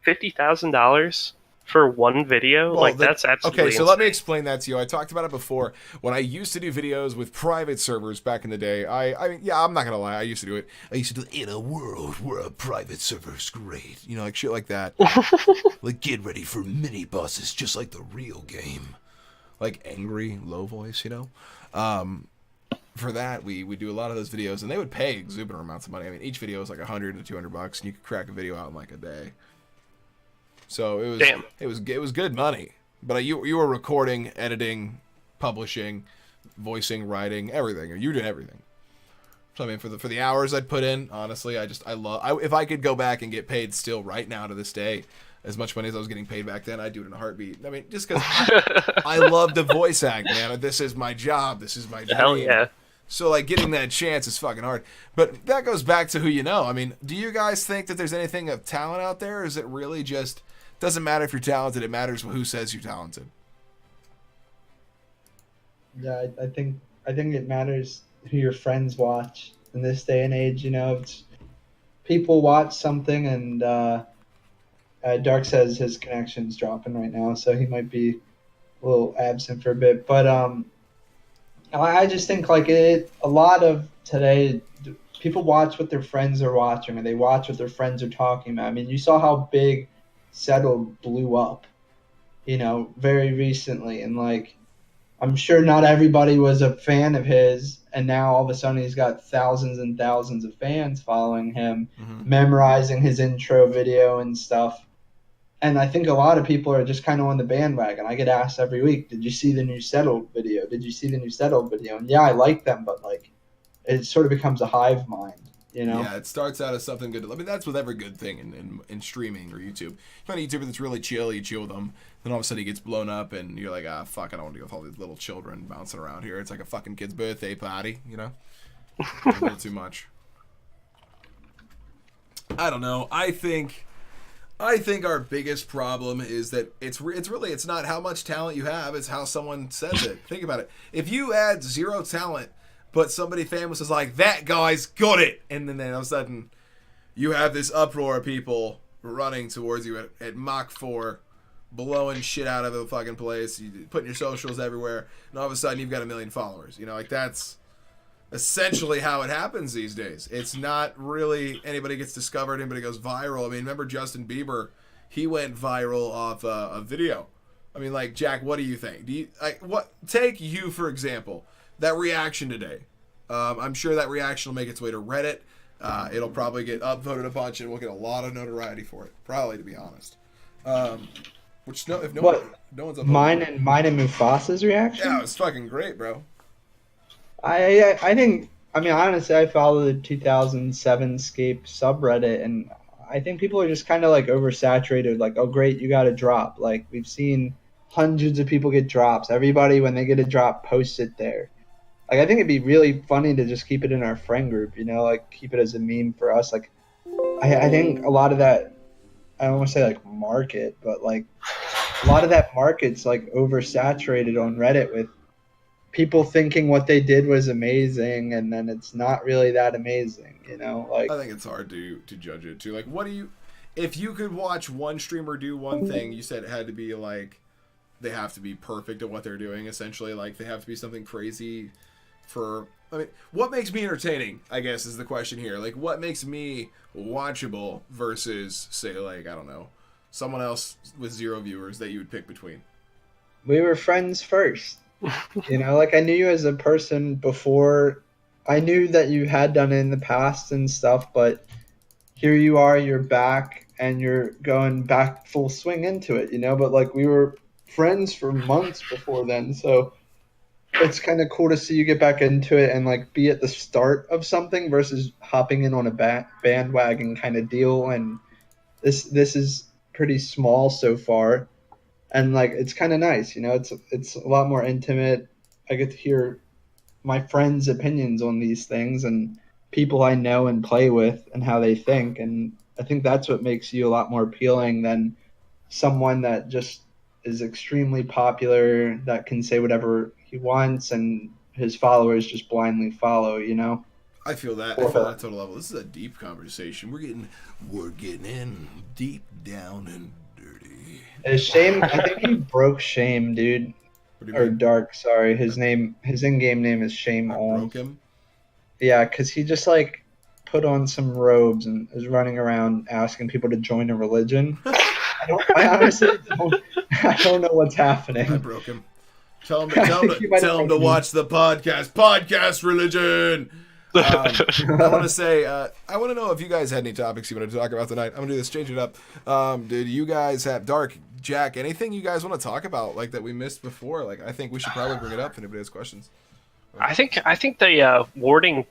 $50,000 for one video? Well, that's absolutely okay. So insane. let me explain that to you. I talked about it before when I used to do videos with private servers back in the day. I'm not gonna lie. I used to do it. I used to do it in a world where a private server's great. Like shit like that. Like get ready for mini bosses, just like the real game. Like angry, low voice. For that, we do a lot of those videos, and they would pay exuberant amounts of money. I mean, each video was like $100 to $200, and you could crack a video out in like a day. So it was good money. But you were recording, editing, publishing, voicing, writing, everything. You were doing everything. So I mean, for the hours I'd put in, honestly, if I could go back and get paid still right now to this day, as much money as I was getting paid back then, I'd do it in a heartbeat. I mean, just because I love to voice act, man. This is my job. This is my dream. Hell yeah. So, like, getting that chance is fucking hard. But that goes back to who you know. I mean, do you guys think that there's anything of talent out there? Or is it really just, doesn't matter if you're talented, it matters who says you're talented? Yeah, I think it matters who your friends watch in this day and age. It's people watch something, and Dark says his connection's dropping right now, so he might be a little absent for a bit. But I just think like a lot of today, people watch what their friends are watching, or they watch what their friends are talking about. I mean, you saw how big Settled blew up, very recently, and like, I'm sure not everybody was a fan of his, and now all of a sudden he's got thousands and thousands of fans following him, memorizing his intro video and stuff. And I think a lot of people are just kind of on the bandwagon. I get asked every week, did you see the new Settled video? Did you see the new Settled video? And yeah, I like them, but like, it sort of becomes a hive mind, Yeah, it starts out as something good. I mean, that's with every good thing in streaming or YouTube. You find a YouTuber that's really chill, you chill with them, then all of a sudden he gets blown up, and you're like, fuck, I don't want to deal with all these little children bouncing around here. It's like a fucking kid's birthday party, a little too much. I don't know. I think our biggest problem is that it's not how much talent you have, it's how someone says it. Think about it. If you add zero talent, but somebody famous is like, that guy's got it, and then all of a sudden you have this uproar of people running towards you at Mach 4, blowing shit out of the fucking place, putting your socials everywhere, and all of a sudden you've got 1 million followers. Like, that's essentially how it happens these days. It's not really anybody gets discovered, anybody goes viral. I mean, remember Justin Bieber? He went viral off a video. I mean, like, Jack, what do you think? Take you, for example, that reaction today. I'm sure that reaction will make its way to Reddit. It'll probably get upvoted a bunch, and we'll get a lot of notoriety for it. Probably, to be honest. No one's upvoted. Mine and Mufasa's reaction? Yeah, it was fucking great, bro. I think, I mean, honestly, I follow the 2007 Scape subreddit, and I think people are just kind of like oversaturated. Like, oh, great, you got a drop. Like, we've seen hundreds of people get drops. Everybody, when they get a drop, posts it there. Like, I think it'd be really funny to just keep it in our friend group, like keep it as a meme for us. Like, I think a lot of that, I don't want to say like market, but like a lot of that market's like oversaturated on Reddit with people thinking what they did was amazing, and then it's not really that amazing, like. I think it's hard to judge it too. Like, if you could watch one streamer do one thing, you said it had to be like, they have to be perfect at what they're doing, essentially. Like, they have to be something crazy what makes me entertaining, I guess, is the question here. Like, what makes me watchable versus, say, like, I don't know, someone else with 0 viewers that you would pick between? We were friends first. Like, I knew you as a person before. I knew that you had done it in the past and stuff, but here you are, you're back, and you're going back full swing into it, you know. But like we were friends for months before then, so it's kind of cool to see you get back into it and like be at the start of something versus hopping in on a bandwagon kind of deal. And this is pretty small so far, and like it's kind of nice, you know. It's a lot more intimate. I get to hear my friends' opinions on these things and people I know and play with and how they think, and I think that's what makes you a lot more appealing than someone that just is extremely popular that can say whatever he wants and his followers just blindly follow, you know. I feel that. I feel that total level. This is a deep conversation. We're getting in deep down and dirty. Shame. I think he broke Shame, dude. Or Dark. Sorry, his in-game name is Shame. Broke him. Yeah, because he just like put on some robes and is running around asking people to join a religion. I honestly don't know what's happening. I broke him. Tell him to watch the podcast. Podcast religion. I want to say, I want to know if you guys had any topics you want to talk about tonight. I'm going to do this, change it up. Did you guys have, Dark, Jack, anything you guys want to talk about, like, that we missed before? Like, I think we should probably bring it up if anybody has questions. I think the warding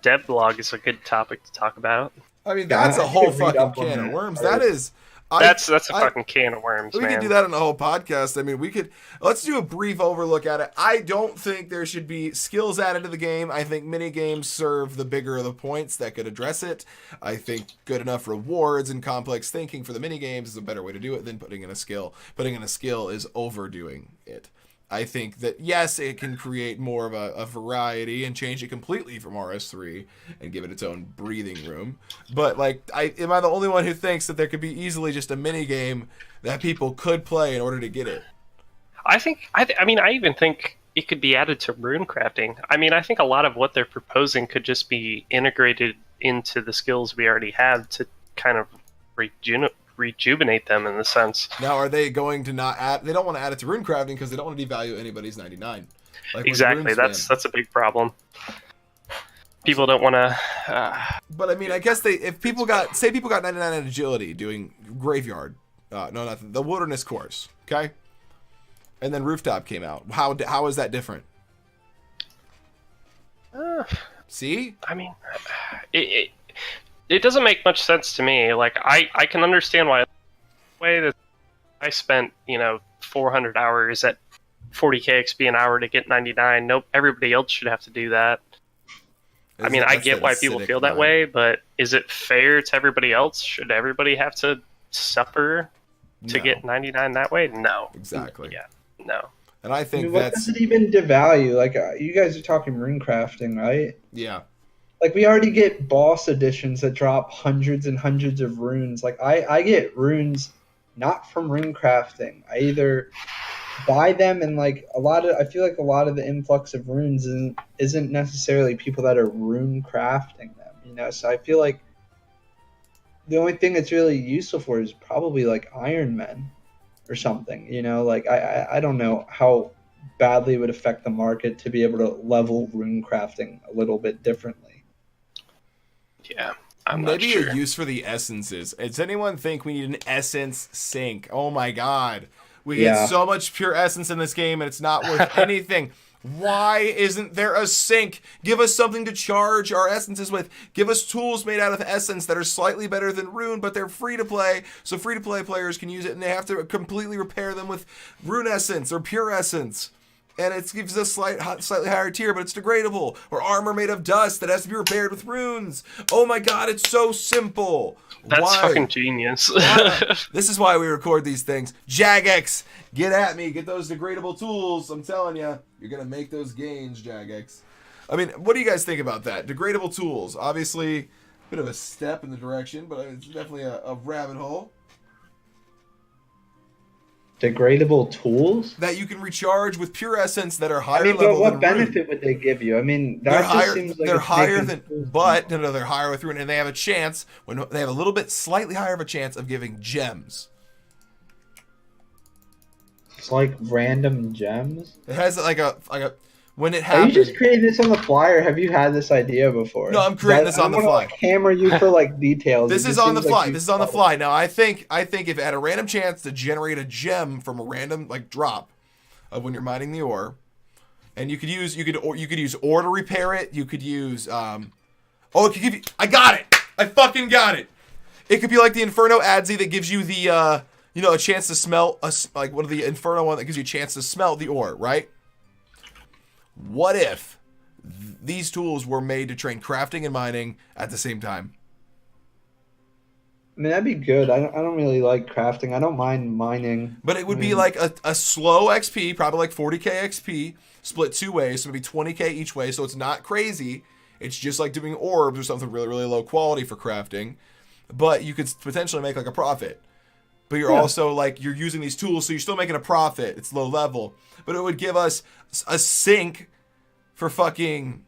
dev blog is a good topic to talk about. I mean, that's a whole fucking can of worms. That is... That's a fucking can of worms, man. We could do that on a whole podcast. I mean, let's do a brief overlook at it. I don't think there should be skills added to the game. I think mini games serve the bigger of the points that could address it. I think good enough rewards and complex thinking for the mini games is a better way to do it than putting in a skill. Putting in a skill is overdoing it. I think that, yes, it can create more of a variety and change it completely from RS3 and give it its own breathing room. But, like, am I the only one who thinks that there could be easily just a mini game that people could play in order to get it? I even think it could be added to rune crafting. I mean, I think a lot of what they're proposing could just be integrated into the skills we already have to kind of rejuvenate them in the sense. Now, are they going to not add? They don't want to add it to rune crafting because they don't want to devalue anybody's 99. Like exactly, that's a big problem. People don't want to. But I mean, I guess if people got 99 in agility doing graveyard, the wilderness course, okay, and then rooftop came out. How is that different? See, I mean, it doesn't make much sense to me. Like, I can understand why. The way that I spent, 400 hours at 40k XP an hour to get 99. Nope, everybody else should have to do that. I mean, I get why people feel that way, but is it fair to everybody else? Should everybody have to suffer to get 99 that way? No. Exactly. Yeah, no. And I think what does it even devalue? Like, you guys are talking rune crafting, right? Yeah. Like, we already get boss editions that drop hundreds and hundreds of runes. Like, I get runes not from rune crafting. I either buy them, and like I feel like a lot of the influx of runes isn't necessarily people that are rune crafting them, So I feel like the only thing that's really useful for it is probably like Ironman or something, Like, I don't know how badly it would affect the market to be able to level rune crafting a little bit differently. Yeah, I'm not sure. Maybe a use for the essences. Does anyone think we need an essence sink? Oh my god. We get so much pure essence in this game and it's not worth anything. Why isn't there a sink? Give us something to charge our essences with. Give us tools made out of essence that are slightly better than rune, but they're free to play, so free to play players can use it and they have to completely repair them with rune essence or pure essence. And it gives us slightly higher tier, but it's degradable. Or armor made of dust that has to be repaired with runes. Oh my god, it's so simple. That's fucking genius. This is why we record these things. Jagex, get at me. Get those degradable tools. I'm telling you, you're going to make those gains, Jagex. I mean, what do you guys think about that? Degradable tools. Obviously, a bit of a step in the direction, but it's definitely a rabbit hole. Degradable tools that you can recharge with pure essence that are higher level but what than benefit rune. Would they give you? I mean, that just seems like they're higher than, but no, they're higher with rune, and they have a chance when they have a little bit slightly higher of a chance of giving gems. It's like random gems. It has like a when it Are you happened. just creating this on the fly, or have you had this idea before? No, I'm creating this on the fly. I don't want to hammer you for like details. This is on the fly. This is on the fly. Now, I think if it had a random chance to generate a gem from a random like drop of when you're mining the ore, and you could use ore to repair it. You could use it could give you. I got it. I fucking got it. It could be like the Inferno Adzi that gives you the a chance to smell like one of the Inferno one that gives you a chance to smell the ore, right? What if these tools were made to train crafting and mining at the same time? I mean, that'd be good. I don't really like crafting. I don't mind mining. But it would be like a slow XP, probably like 40k XP, split two ways, so maybe 20k each way, so it's not crazy. It's just like doing orbs or something really, really low quality for crafting. But you could potentially make like a profit. But you're also like, you're using these tools, so you're still making a profit. It's low level. But it would give us a sink for fucking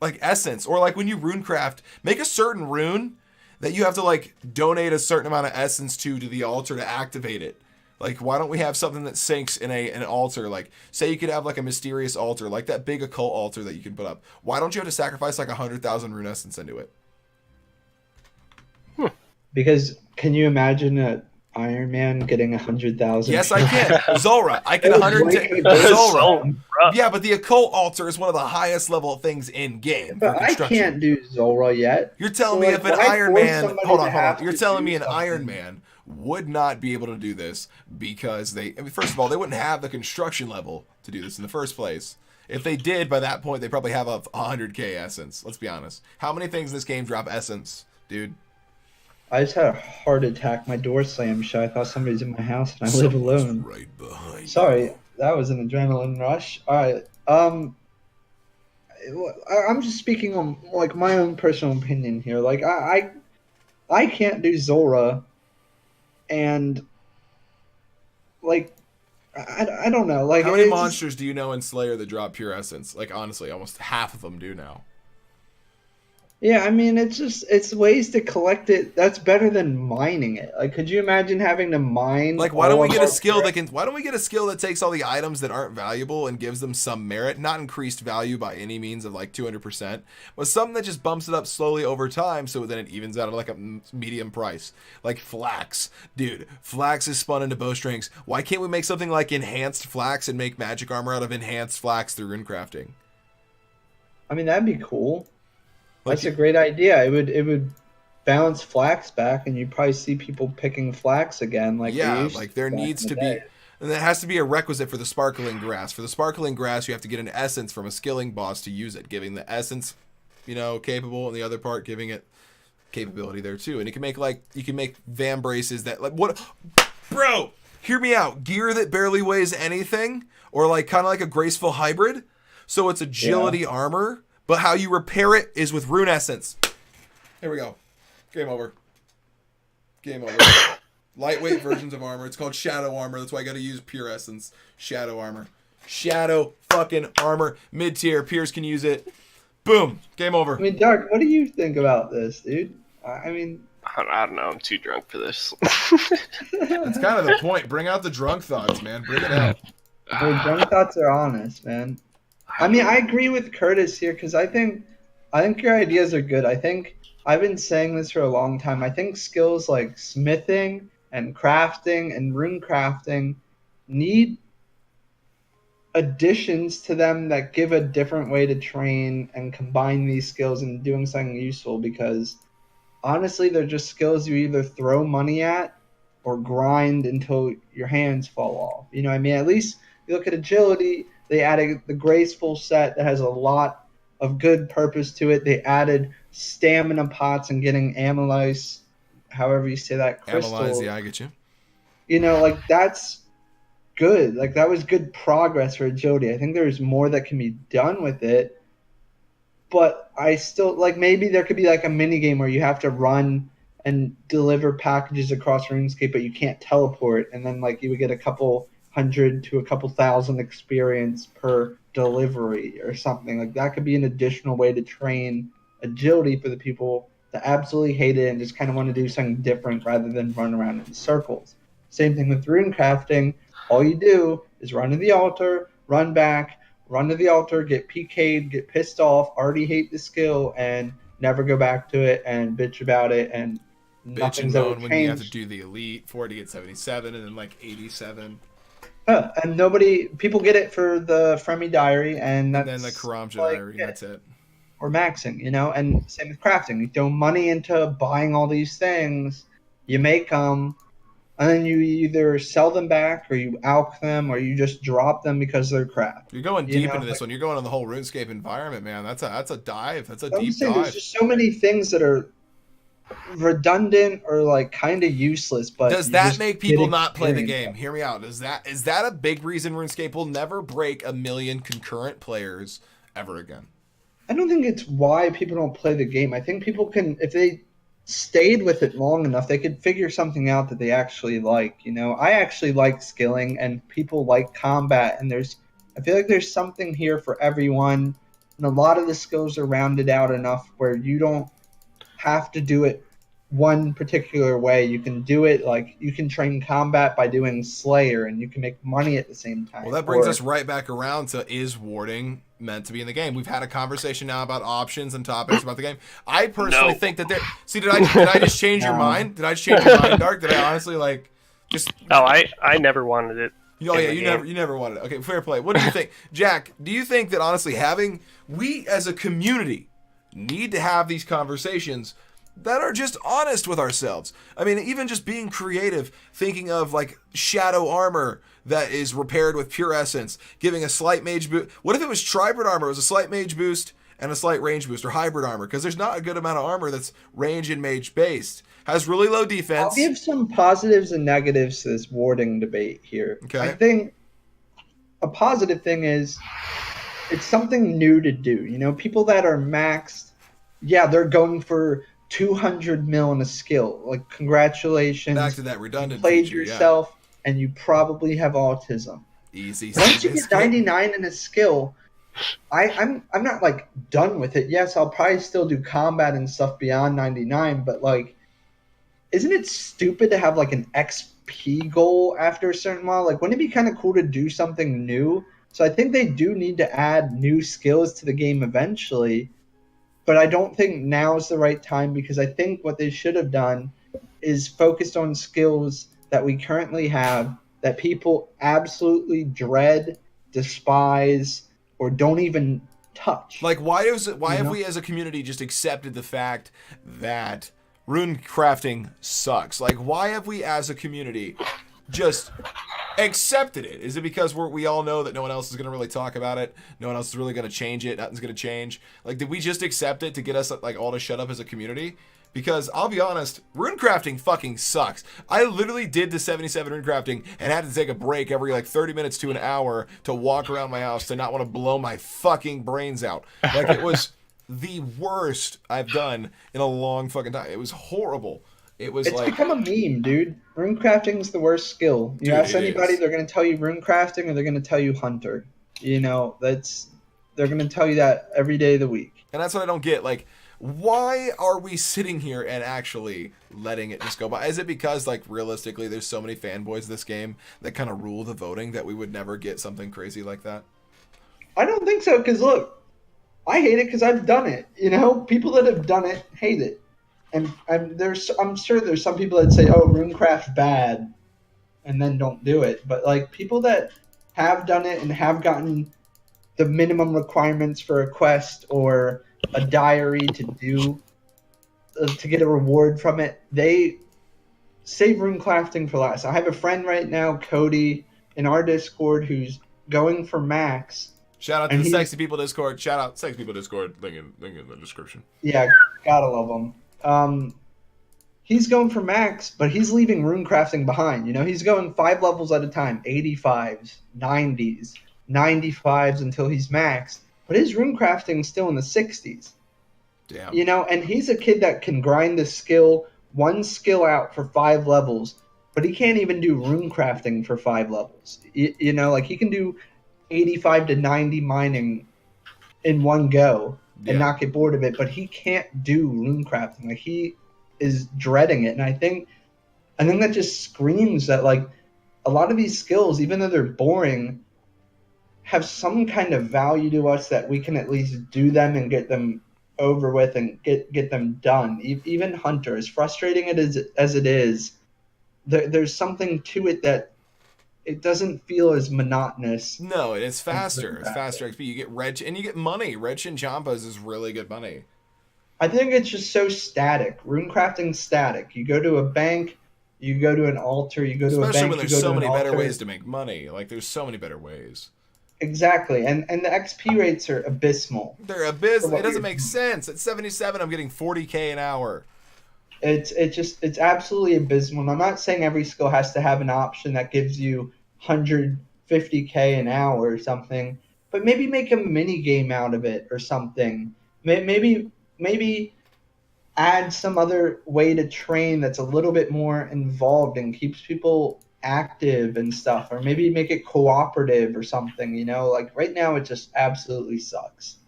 like essence. Or like when you runecraft, make a certain rune that you have to like donate a certain amount of essence to the altar to activate it. Like, why don't we have something that sinks in an altar? Like, say you could have like a mysterious altar, like that big occult altar that you can put up. Why don't you have to sacrifice like 100,000 rune essence into it? Because can you imagine a Ironman getting 100,000? Yes, I can. Zora, I can 110. Zora. Yeah, but the occult altar is one of the highest level things in game. But I can't do Zora yet. You're telling me if an Iron Man, hold on. You're telling me an Iron Man would not be able to do this because first of all, they wouldn't have the construction level to do this in the first place. If they did, by that point, they probably have a 100k essence. Let's be honest. How many things in this game drop essence, dude? I just had a heart attack. My door slammed shut. I thought somebody's in my house and I live alone. Right behind. Sorry, that was an adrenaline rush. All right. I'm just speaking on like my own personal opinion here. Like I can't do Zora, and like I don't know. Like how many monsters do you know in Slayer that drop pure essence? Like honestly, almost half of them do now. Yeah, I mean, it's ways to collect it. That's better than mining it. Like, could you imagine having to mine? Like, why don't we get a skill that takes all the items that aren't valuable and gives them some merit, not increased value by any means of like 200%, but something that just bumps it up slowly over time, so then it evens out at like a medium price. Like flax, dude. Flax is spun into bowstrings. Why can't we make something like enhanced flax and make magic armor out of enhanced flax through runecrafting? I mean, that'd be cool. That's a great idea. It would balance flax back, and you'd probably see people picking flax again. Like there needs to be, and that has to be a requisite for the sparkling grass. For the sparkling grass, you have to get an essence from a skilling boss to use it, giving the essence, capable, and the other part giving it capability there too. And you can make van braces that bro, hear me out. Gear that barely weighs anything, or like kind of like a graceful hybrid. So it's agility armor. But how you repair it is with rune essence. Here we go. Game over. Lightweight versions of armor. It's called shadow armor. That's why I got to use pure essence. Shadow armor. Shadow fucking armor. Mid-tier. Peers can use it. Boom. Game over. I mean, Dark, what do you think about this, dude? I mean... I don't know. I'm too drunk for this. That's kind of the point. Bring out the drunk thoughts, man. Bring it out. The drunk thoughts are honest, man. I mean, I agree with Curtis here because I think your ideas are good. I think I've been saying this for a long time. I think skills like smithing and crafting and rune crafting need additions to them that give a different way to train and combine these skills into doing something useful, because honestly, they're just skills you either throw money at or grind until your hands fall off. You know what I mean? At least you look at agility. They added the graceful set that has a lot of good purpose to it. They added stamina pots and getting amylase, however you say that, crystal. Amylase, yeah, I get you. Like that's good. Like that was good progress for agility. I think there's more that can be done with it. But I still, like, maybe there could be like a mini game where you have to run and deliver packages across RuneScape, but you can't teleport, and then like you would get a couple 100 to a couple thousand experience per delivery or something. Like that could be an additional way to train agility for the people that absolutely hate it and just kind of want to do something different rather than run around in circles. Same thing with rune crafting. All you do is run to the altar, run back, run to the altar, get PK'd, get pissed off, already hate the skill, and never go back to it and bitch about it, and Bitch and nothing's ever moan when you have to changed. do the elite for it to get 77 and then like 87. And people get it for the Fremi Diary, and that's And then the Karamja like Diary, and that's it. or maxing, and same with crafting. You throw money into buying all these things, you make them, and then you either sell them back, or you alch them, or you just drop them because they're crap. You're going deep into this one. You're going on the whole RuneScape environment, man. That's a dive. That's a deep dive. There's just so many things that are redundant or like kind of useless. But does that make people not play the game? Hear me out. Is that a big reason RuneScape will never break 1 million concurrent players ever again? I don't think it's why people don't play the game. I think people can, if they stayed with it long enough, they could figure something out that they actually like. I actually like skilling, and people like combat, and I feel like there's something here for everyone, and a lot of the skills are rounded out enough where you don't have to do it one particular way. You can do it like you can train combat by doing Slayer, and you can make money at the same time. Well, that brings us right back around to, is warding meant to be in the game? We've had a conversation now about options and topics about the game. I personally think that there. See, did I just change your mind? Did I just change your mind, Dark? Did I honestly just? Oh, I never wanted it. Oh yeah, you never wanted it. Okay, fair play. What do you think, Jack? Do you think that honestly we as a community need to have these conversations that are just honest with ourselves? I mean, even just being creative, thinking of like shadow armor that is repaired with pure essence, giving a slight mage boost. What if it was tribrid armor? It was a slight mage boost and a slight range boost, or hybrid armor, because there's not a good amount of armor that's range and mage based. Has really low defense. I'll give some positives and negatives to this warding debate here. Okay. I think a positive thing is it's something new to do. People that are maxed, they're going for 200 mil in a skill. Like, congratulations. Back to that redundant. You played feature, yourself, and you probably have autism. Easy. Once you get 99 in a skill, I'm not like done with it. Yes, I'll probably still do combat and stuff beyond 99, but like, isn't it stupid to have like an XP goal after a certain while? Like, wouldn't it be kind of cool to do something new? So I think they do need to add new skills to the game eventually, but I don't think now is the right time, because I think what they should have done is focused on skills that we currently have that people absolutely dread, despise, or don't even touch. Like, why have we as a community just accepted the fact that rune crafting sucks? Like, why have we as a community just accepted it? Is it because we all know that no one else is going to really talk about it? No one else is really going to change it. Nothing's going to change. Like, did we just accept it to get us like all to shut up as a community? Because I'll be honest, rune crafting fucking sucks. I literally did the 77 rune crafting and had to take a break every like 30 minutes to an hour to walk around my house to not want to blow my fucking brains out. Like, it was the worst I've done in a long fucking time. It was horrible. It's become a meme, dude. Rune crafting is the worst skill. You ask anybody, they're going to tell you rune crafting, or they're going to tell you hunter. They're going to tell you that every day of the week. And that's what I don't get. Like, why are we sitting here and actually letting it just go by? Is it because, like, realistically, there's so many fanboys of this game that kind of rule the voting that we would never get something crazy like that? I don't think so, because look, I hate it because I've done it. People that have done it hate it. And I'm sure there's some people that say, oh, runecraft bad, and then don't do it. But, like, people that have done it and have gotten the minimum requirements for a quest or a diary to do to get a reward from it, they save runecrafting for last. I have a friend right now, Cody, in our Discord, who's going for max. Shout out to the Sexy People Discord. Shout out Sexy People Discord. Link in the description. Yeah, gotta love them. He's going for max, but he's leaving runecrafting behind. He's going 5 levels at a time, 85s, 90s, 95s until he's maxed. But his runecrafting's still in the 60s. Damn. And he's a kid that can grind one skill out for 5 levels, but he can't even do runecrafting for 5 levels. Like, he can do 85 to 90 mining in one go and not get bored of it, but he can't do runecrafting. Like, he is dreading it. And I think that just screams that, like, a lot of these skills, even though they're boring, have some kind of value to us that we can at least do them and get them over with and get them done. Even Hunter, as frustrating as it is, there's something to it that it doesn't feel as monotonous. No, it's faster. It's Runecrafting. faster XP. You get red and you get money. Red Shin Champas is really good money. I think it's just so static. Runecrafting's static. You go to a bank, you go to an altar, you go to a Especially bank, when you there's go so to an many better altar. ways to make money. Like there's so many better ways. Exactly, and the XP rates are abysmal. They're abysmal. It doesn't make sense. At 77, I'm getting 40K an hour. It's absolutely abysmal. And I'm not saying every skill has to have an option that gives you 150K an hour or something, but maybe make a mini game out of it or something. Maybe add some other way to train that's a little bit more involved and keeps people active and stuff, or maybe make it cooperative or something, like right now it just absolutely sucks.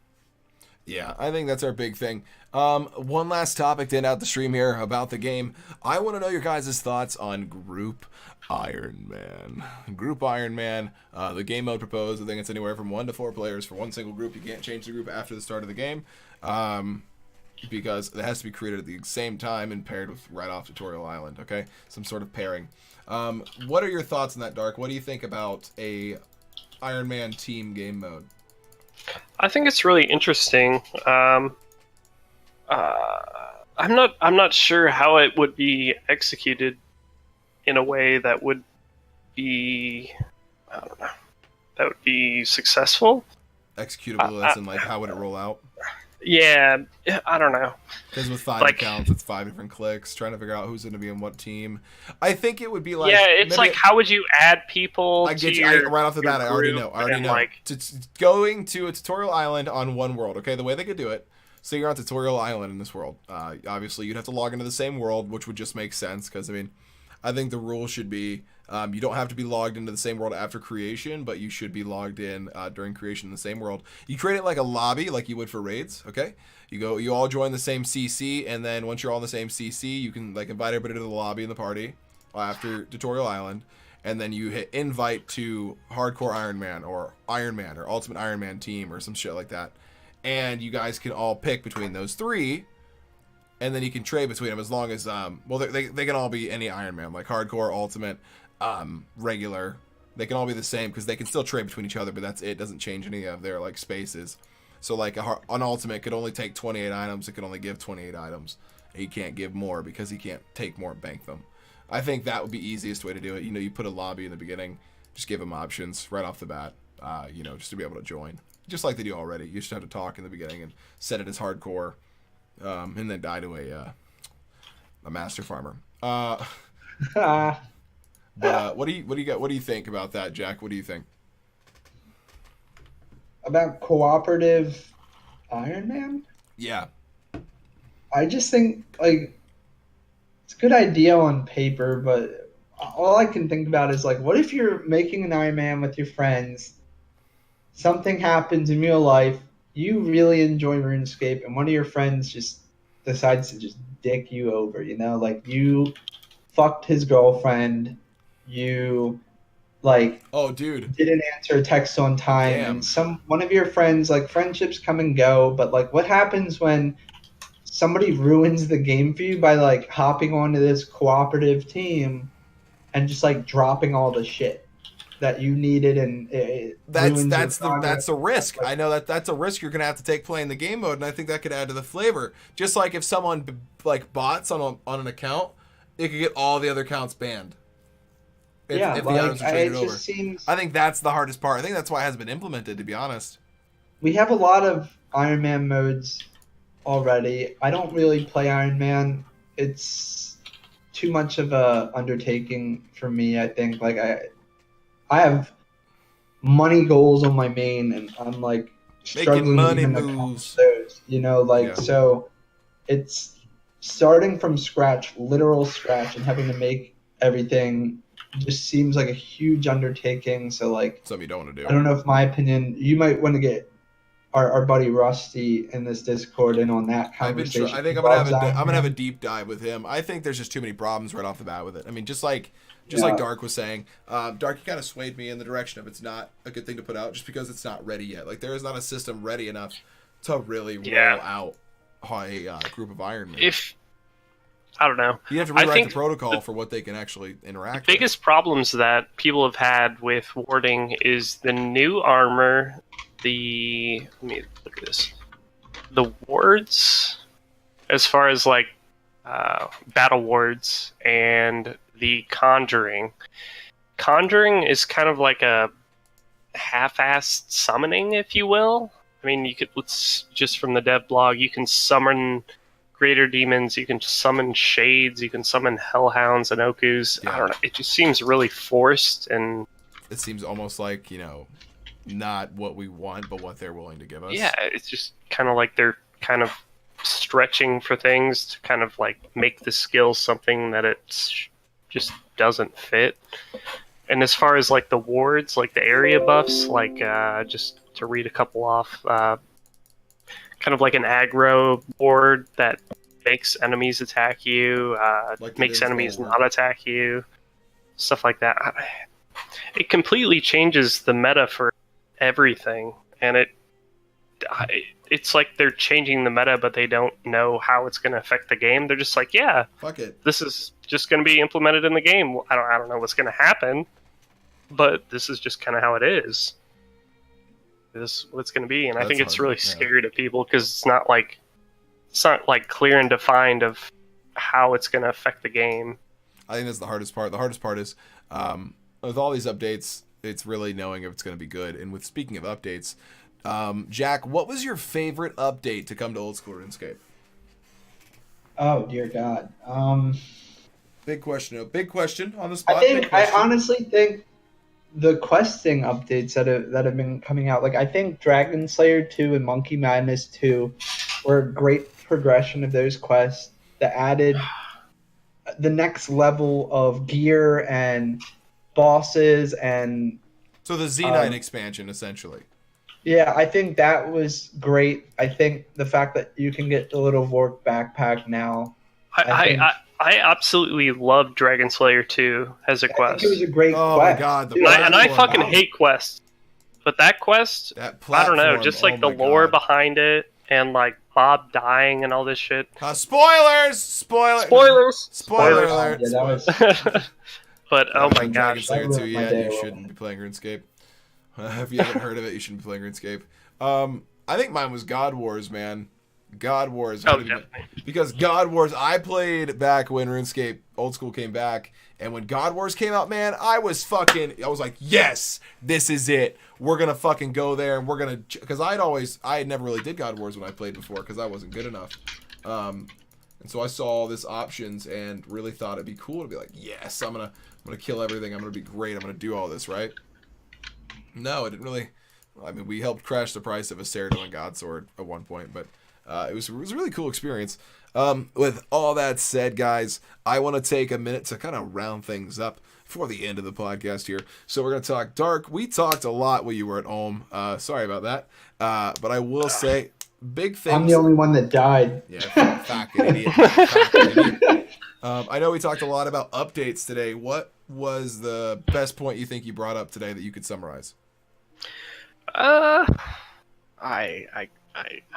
Yeah, I think that's our big thing. One last topic to end out the stream here about the game. I want to know your guys' thoughts on Group Ironman. Group Ironman, the game mode proposed, I think it's anywhere from 1 to 4 players for one single group. You can't change the group after the start of the game. Because it has to be created at the same time and paired with right off Tutorial Island, okay? Some sort of pairing. What are your thoughts on that, Dark? What do you think about a Iron Man team game mode? I think it's really interesting. I'm not sure how it would be executed in a way that would be, I don't know, that would be successful. Executable as in, like, how would it roll out? Yeah, I don't know. Because with 5 Like- accounts, it's 5 different clicks, trying to figure out who's going to be in what team. I think it would be like... Yeah, it's maybe like, how would you add people I get to you. your, Right off the your bat, I already group know. I already and, know. Like, Going to a tutorial island on one world, okay? The way they could do it, so you're on tutorial island in this world. Obviously, you'd have to log into the same world, which would just make sense, because, I mean, I think the rule should be you don't have to be logged into the same world after creation, but you should be logged in during creation in the same world. You create it like a lobby, like you would for raids, okay? You all join the same CC, and then once you're all in the same CC, you can like invite everybody to the lobby in the party after Tutorial Island, and then you hit invite to Hardcore Iron Man or Ultimate Iron Man Team or some shit like that, and you guys can all pick between those 3, and then you can trade between them as long as well they can all be any Iron Man, like Hardcore, Ultimate, regular. They can all be the same because they can still trade between each other, but that's it. Doesn't change any of their like spaces. So like an Ultimate could only take 28 items. It can only give 28 items. He can't give more because he can't take more and bank them. I think that would be easiest way to do it. You put a lobby in the beginning, just give them options right off the bat. Just to be able to join, just like they do already. You just have to talk in the beginning and set it as hardcore, and then die to a master farmer. But what do you think about that, Jack? What do you think? About cooperative Iron Man? Yeah. I just think like it's a good idea on paper, but all I can think about is like, what if you're making an Iron Man with your friends? Something happens in real life. You really enjoy RuneScape, and one of your friends just decides to just dick you over. Like you fucked his girlfriend. You like Oh, dude. didn't answer a text on time. Damn. And one of your friends, like friendships come and go, but like what happens when somebody ruins the game for you by like hopping onto this cooperative team and just like dropping all the shit that you needed, and That's a risk. I know that's a risk you're gonna have to take playing the game mode, and I think that could add to the flavor. Just like if someone like bots on an account, it could get all the other accounts banned. If the items are traded over. I think that's the hardest part. I think that's why it hasn't been implemented, to be honest. We have a lot of Iron Man modes already. I don't really play Iron Man. It's too much of a undertaking for me, I think. Like I have money goals on my main, and I'm like struggling money even moves. those. So it's starting from scratch, literal scratch, and having to make everything just seems like a huge undertaking. So like Something you don't want to do. I don't know if my opinion, you might want to get our buddy Rusty in this Discord and on that conversation. I think I'm gonna have a deep dive with him. I think there's just too many problems right off the bat with it. I mean, just like Dark was saying, Dark, you kind of swayed me in the direction of it's not a good thing to put out just because it's not ready yet. Like there is not a system ready enough to really roll out a group of Ironman. I don't know. You have to rewrite the protocol for what they can actually interact with. The biggest problems that people have had with warding is the new armor, let me look at this. The wards, as far as like battle wards, and the conjuring. Conjuring is kind of like a half-assed summoning, if you will. I mean, just from the dev blog, you can summon greater demons, you can summon shades, you can summon hellhounds and okus. I don't know. It just seems really forced, and it seems almost like, not what we want, but what they're willing to give us. Yeah, it's just kind of like they're kind of stretching for things to kind of like make the skill something that it just doesn't fit. And as far as like the wards, like the area buffs, like just to read a couple off, kind of like an aggro ward that makes enemies attack you, makes enemies not attack you, stuff like that. It completely changes the meta for everything, and it's like they're changing the meta, but they don't know how it's going to affect the game. They're just like, yeah, fuck it, this is just going to be implemented in the game. I don't know what's going to happen, but this is just kind of how it is. This is what it's going to be, and I think it's really scary to people because it's not like clear and defined of how it's going to affect the game. I think that's the hardest part. The hardest part is with all these updates, it's really knowing if it's going to be good. And with speaking of updates, Jack, what was your favorite update to come to old school RuneScape? Oh dear God. Big question. Big question on the spot. I honestly think the questing updates that have been coming out, like I think Dragon Slayer 2 and Monkey Madness 2 were a great progression of those quests that added the next level of gear and bosses and so the Z9 expansion essentially. Yeah, I think that was great. I think the fact that you can get the little Vork backpack now. I absolutely love Dragon Slayer 2 as a quest. I think it was a great quest. My God. I fucking hate quests. But that quest, I don't know, just like the lore behind it and like Bob dying and all this shit. Spoiler alert. Yeah, that was... But oh my gosh. Dragon Slayer 2, you shouldn't be playing RuneScape. If you haven't heard of it, you shouldn't be playing RuneScape. I think mine was God Wars, man. God Wars. Because God Wars, I played back when RuneScape Old School came back, and when God Wars came out, man, I was like, yes, this is it. We're gonna fucking go there, and we're gonna, because I had never really did God Wars when I played before, because I wasn't good enough. And so I saw all this options and really thought it'd be cool to be like, yes, I'm gonna kill everything. I'm gonna be great. I'm gonna do all this, right? No, it didn't really. I mean, we helped crash the price of a Ceradoin God Sword at one point, but it was a really cool experience. With all that said, guys, I want to take a minute to kind of round things up for the end of the podcast here. So we're going to talk Dark. We talked a lot while you were at home. Sorry about that. But I will say, big things. I'm the only one that died. Yeah, fucking idiot. I know we talked a lot about updates today. What was the best point you think you brought up today that you could summarize? I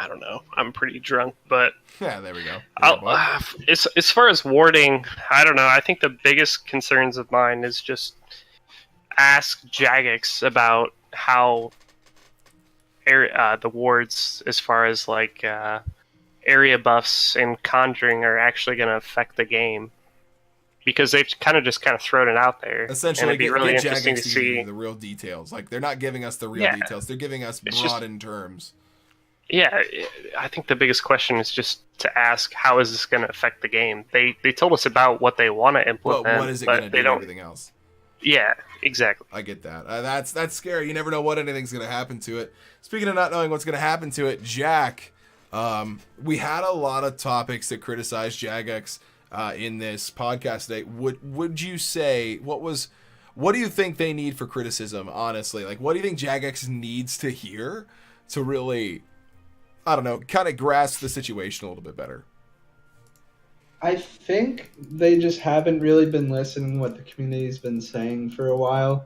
don't know. I'm pretty drunk, but yeah, there we go. As far as warding, I don't know. I think the biggest concerns of mine is just ask Jagex about how the wards, as far as like area buffs and conjuring, are actually going to affect the game. Because they've kind of thrown it out there. Essentially, and it'd be really interesting to see the real details. Like, they're not giving us the real details. They're giving us broadened terms. Yeah, I think the biggest question is just to ask, how is this going to affect the game? They told us about what they want to implement, but what is it going to do to everything else? Yeah, exactly. I get that. That's scary. You never know what anything's going to happen to it. Speaking of not knowing what's going to happen to it, Jack, we had a lot of topics that criticized Jagex in this podcast today. Would you say what do you think they need for criticism? Honestly, like, what do you think Jagex needs to hear to really, I don't know, kind of grasp the situation a little bit better? I think they just haven't really been listening to what the community's been saying for a while.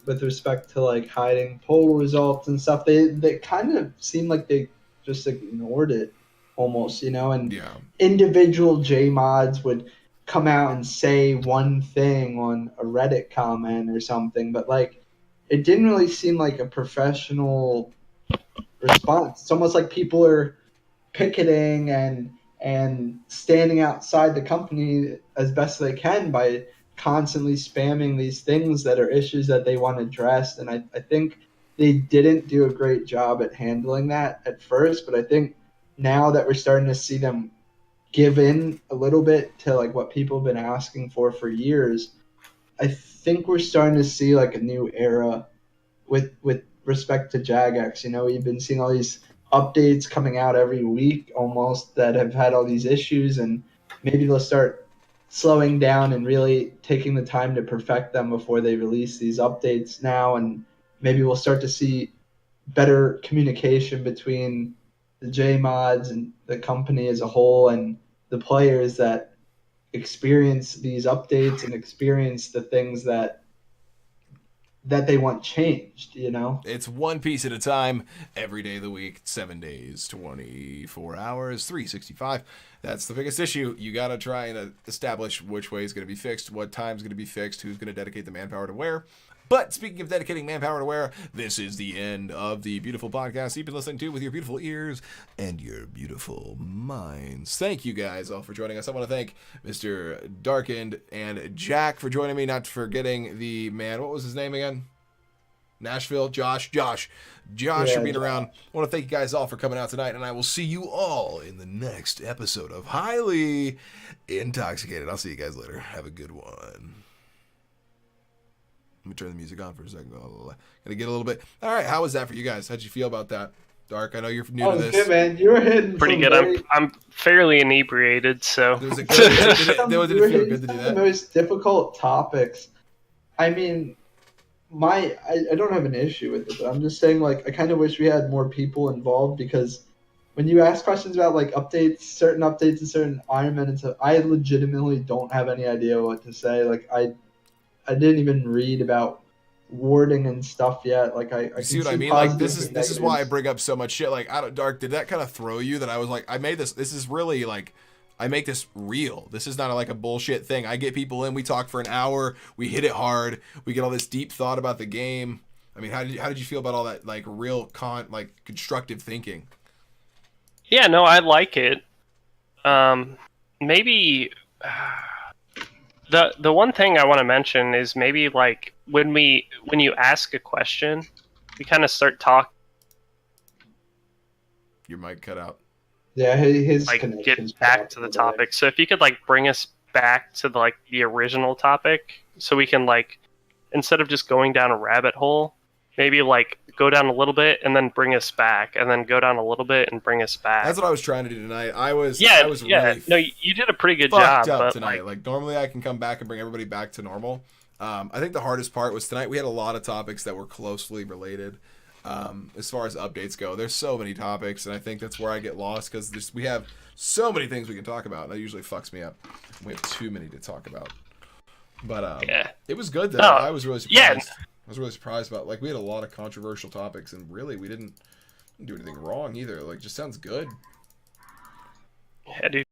With respect to like hiding poll results and stuff, they kind of seem like they just ignored it almost, and Yeah. individual J mods would come out and say one thing on a Reddit comment or something, but like it didn't really seem like a professional response. It's almost like people are picketing and standing outside the company as best they can by constantly spamming these things that are issues that they want addressed. And I think they didn't do a great job at handling that at first, but I think now that we're starting to see them give in a little bit to like what people have been asking for years, I think we're starting to see like a new era with respect to Jagex. We've been seeing all these updates coming out every week almost that have had all these issues, and maybe they'll start slowing down and really taking the time to perfect them before they release these updates now. And maybe we'll start to see better communication between the J mods and the company as a whole and the players that experience these updates and experience the things that they want changed. It's one piece at a time, every day of the week, 7 days, 24 hours, 365. That's the biggest issue. You got to try and establish which way is going to be fixed, what time is going to be fixed, who's going to dedicate the manpower to where. But speaking of dedicating manpower to where, this is the end of the beautiful podcast you've been listening to with your beautiful ears and your beautiful minds. Thank you guys all for joining us. I want to thank Mr. Darkened and Jack for joining me, not forgetting the man, what was his name again? Nashville, Josh for being around. I want to thank you guys all for coming out tonight, and I will see you all in the next episode of Highly Intoxicated. I'll see you guys later. Have a good one. Let me turn the music on for a second. Gonna get a little bit. All right, how was that for you guys? How'd you feel about that? Dark, I know you're new to this. Good, man. You were hitting pretty good. I'm fairly inebriated, so. Did it feel good to do that? The most difficult topics. I mean, I don't have an issue with it, but I'm just saying, like, I kind of wish we had more people involved, because when you ask questions about like certain updates and certain Ironman and stuff, I legitimately don't have any idea what to say. Like, I didn't even read about warding and stuff yet. Like, I see what I mean. Like, this is why I bring up so much shit. Like, Dark, did that kind of throw you that I was like, I made this? This is really like, I make this real. This is not like a bullshit thing. I get people in, we talk for an hour, we hit it hard, we get all this deep thought about the game. I mean, how did you feel about all that like real constructive thinking? Yeah, no, I like it. Maybe the one thing I want to mention is maybe like when you ask a question, we kind of start talking. Your mic cut out. Yeah, his like get back to the topic. So if you could like bring us back to the original topic, so we can like, instead of just going down a rabbit hole, maybe like go down a little bit and then bring us back, and then go down a little bit and bring us back. That's what I was trying to do tonight. I was really no, you did a pretty good job up but tonight. Like normally I can come back and bring everybody back to normal. I think the hardest part was tonight we had a lot of topics that were closely related. As far as updates go, there's so many topics, and I think that's where I get lost, because we have so many things we can talk about. That usually fucks me up. We have too many to talk about. But it was good though. I was really surprised. I was really surprised about, like, we had a lot of controversial topics, and really we didn't do anything wrong either. Like, just sounds good. Yeah, dude.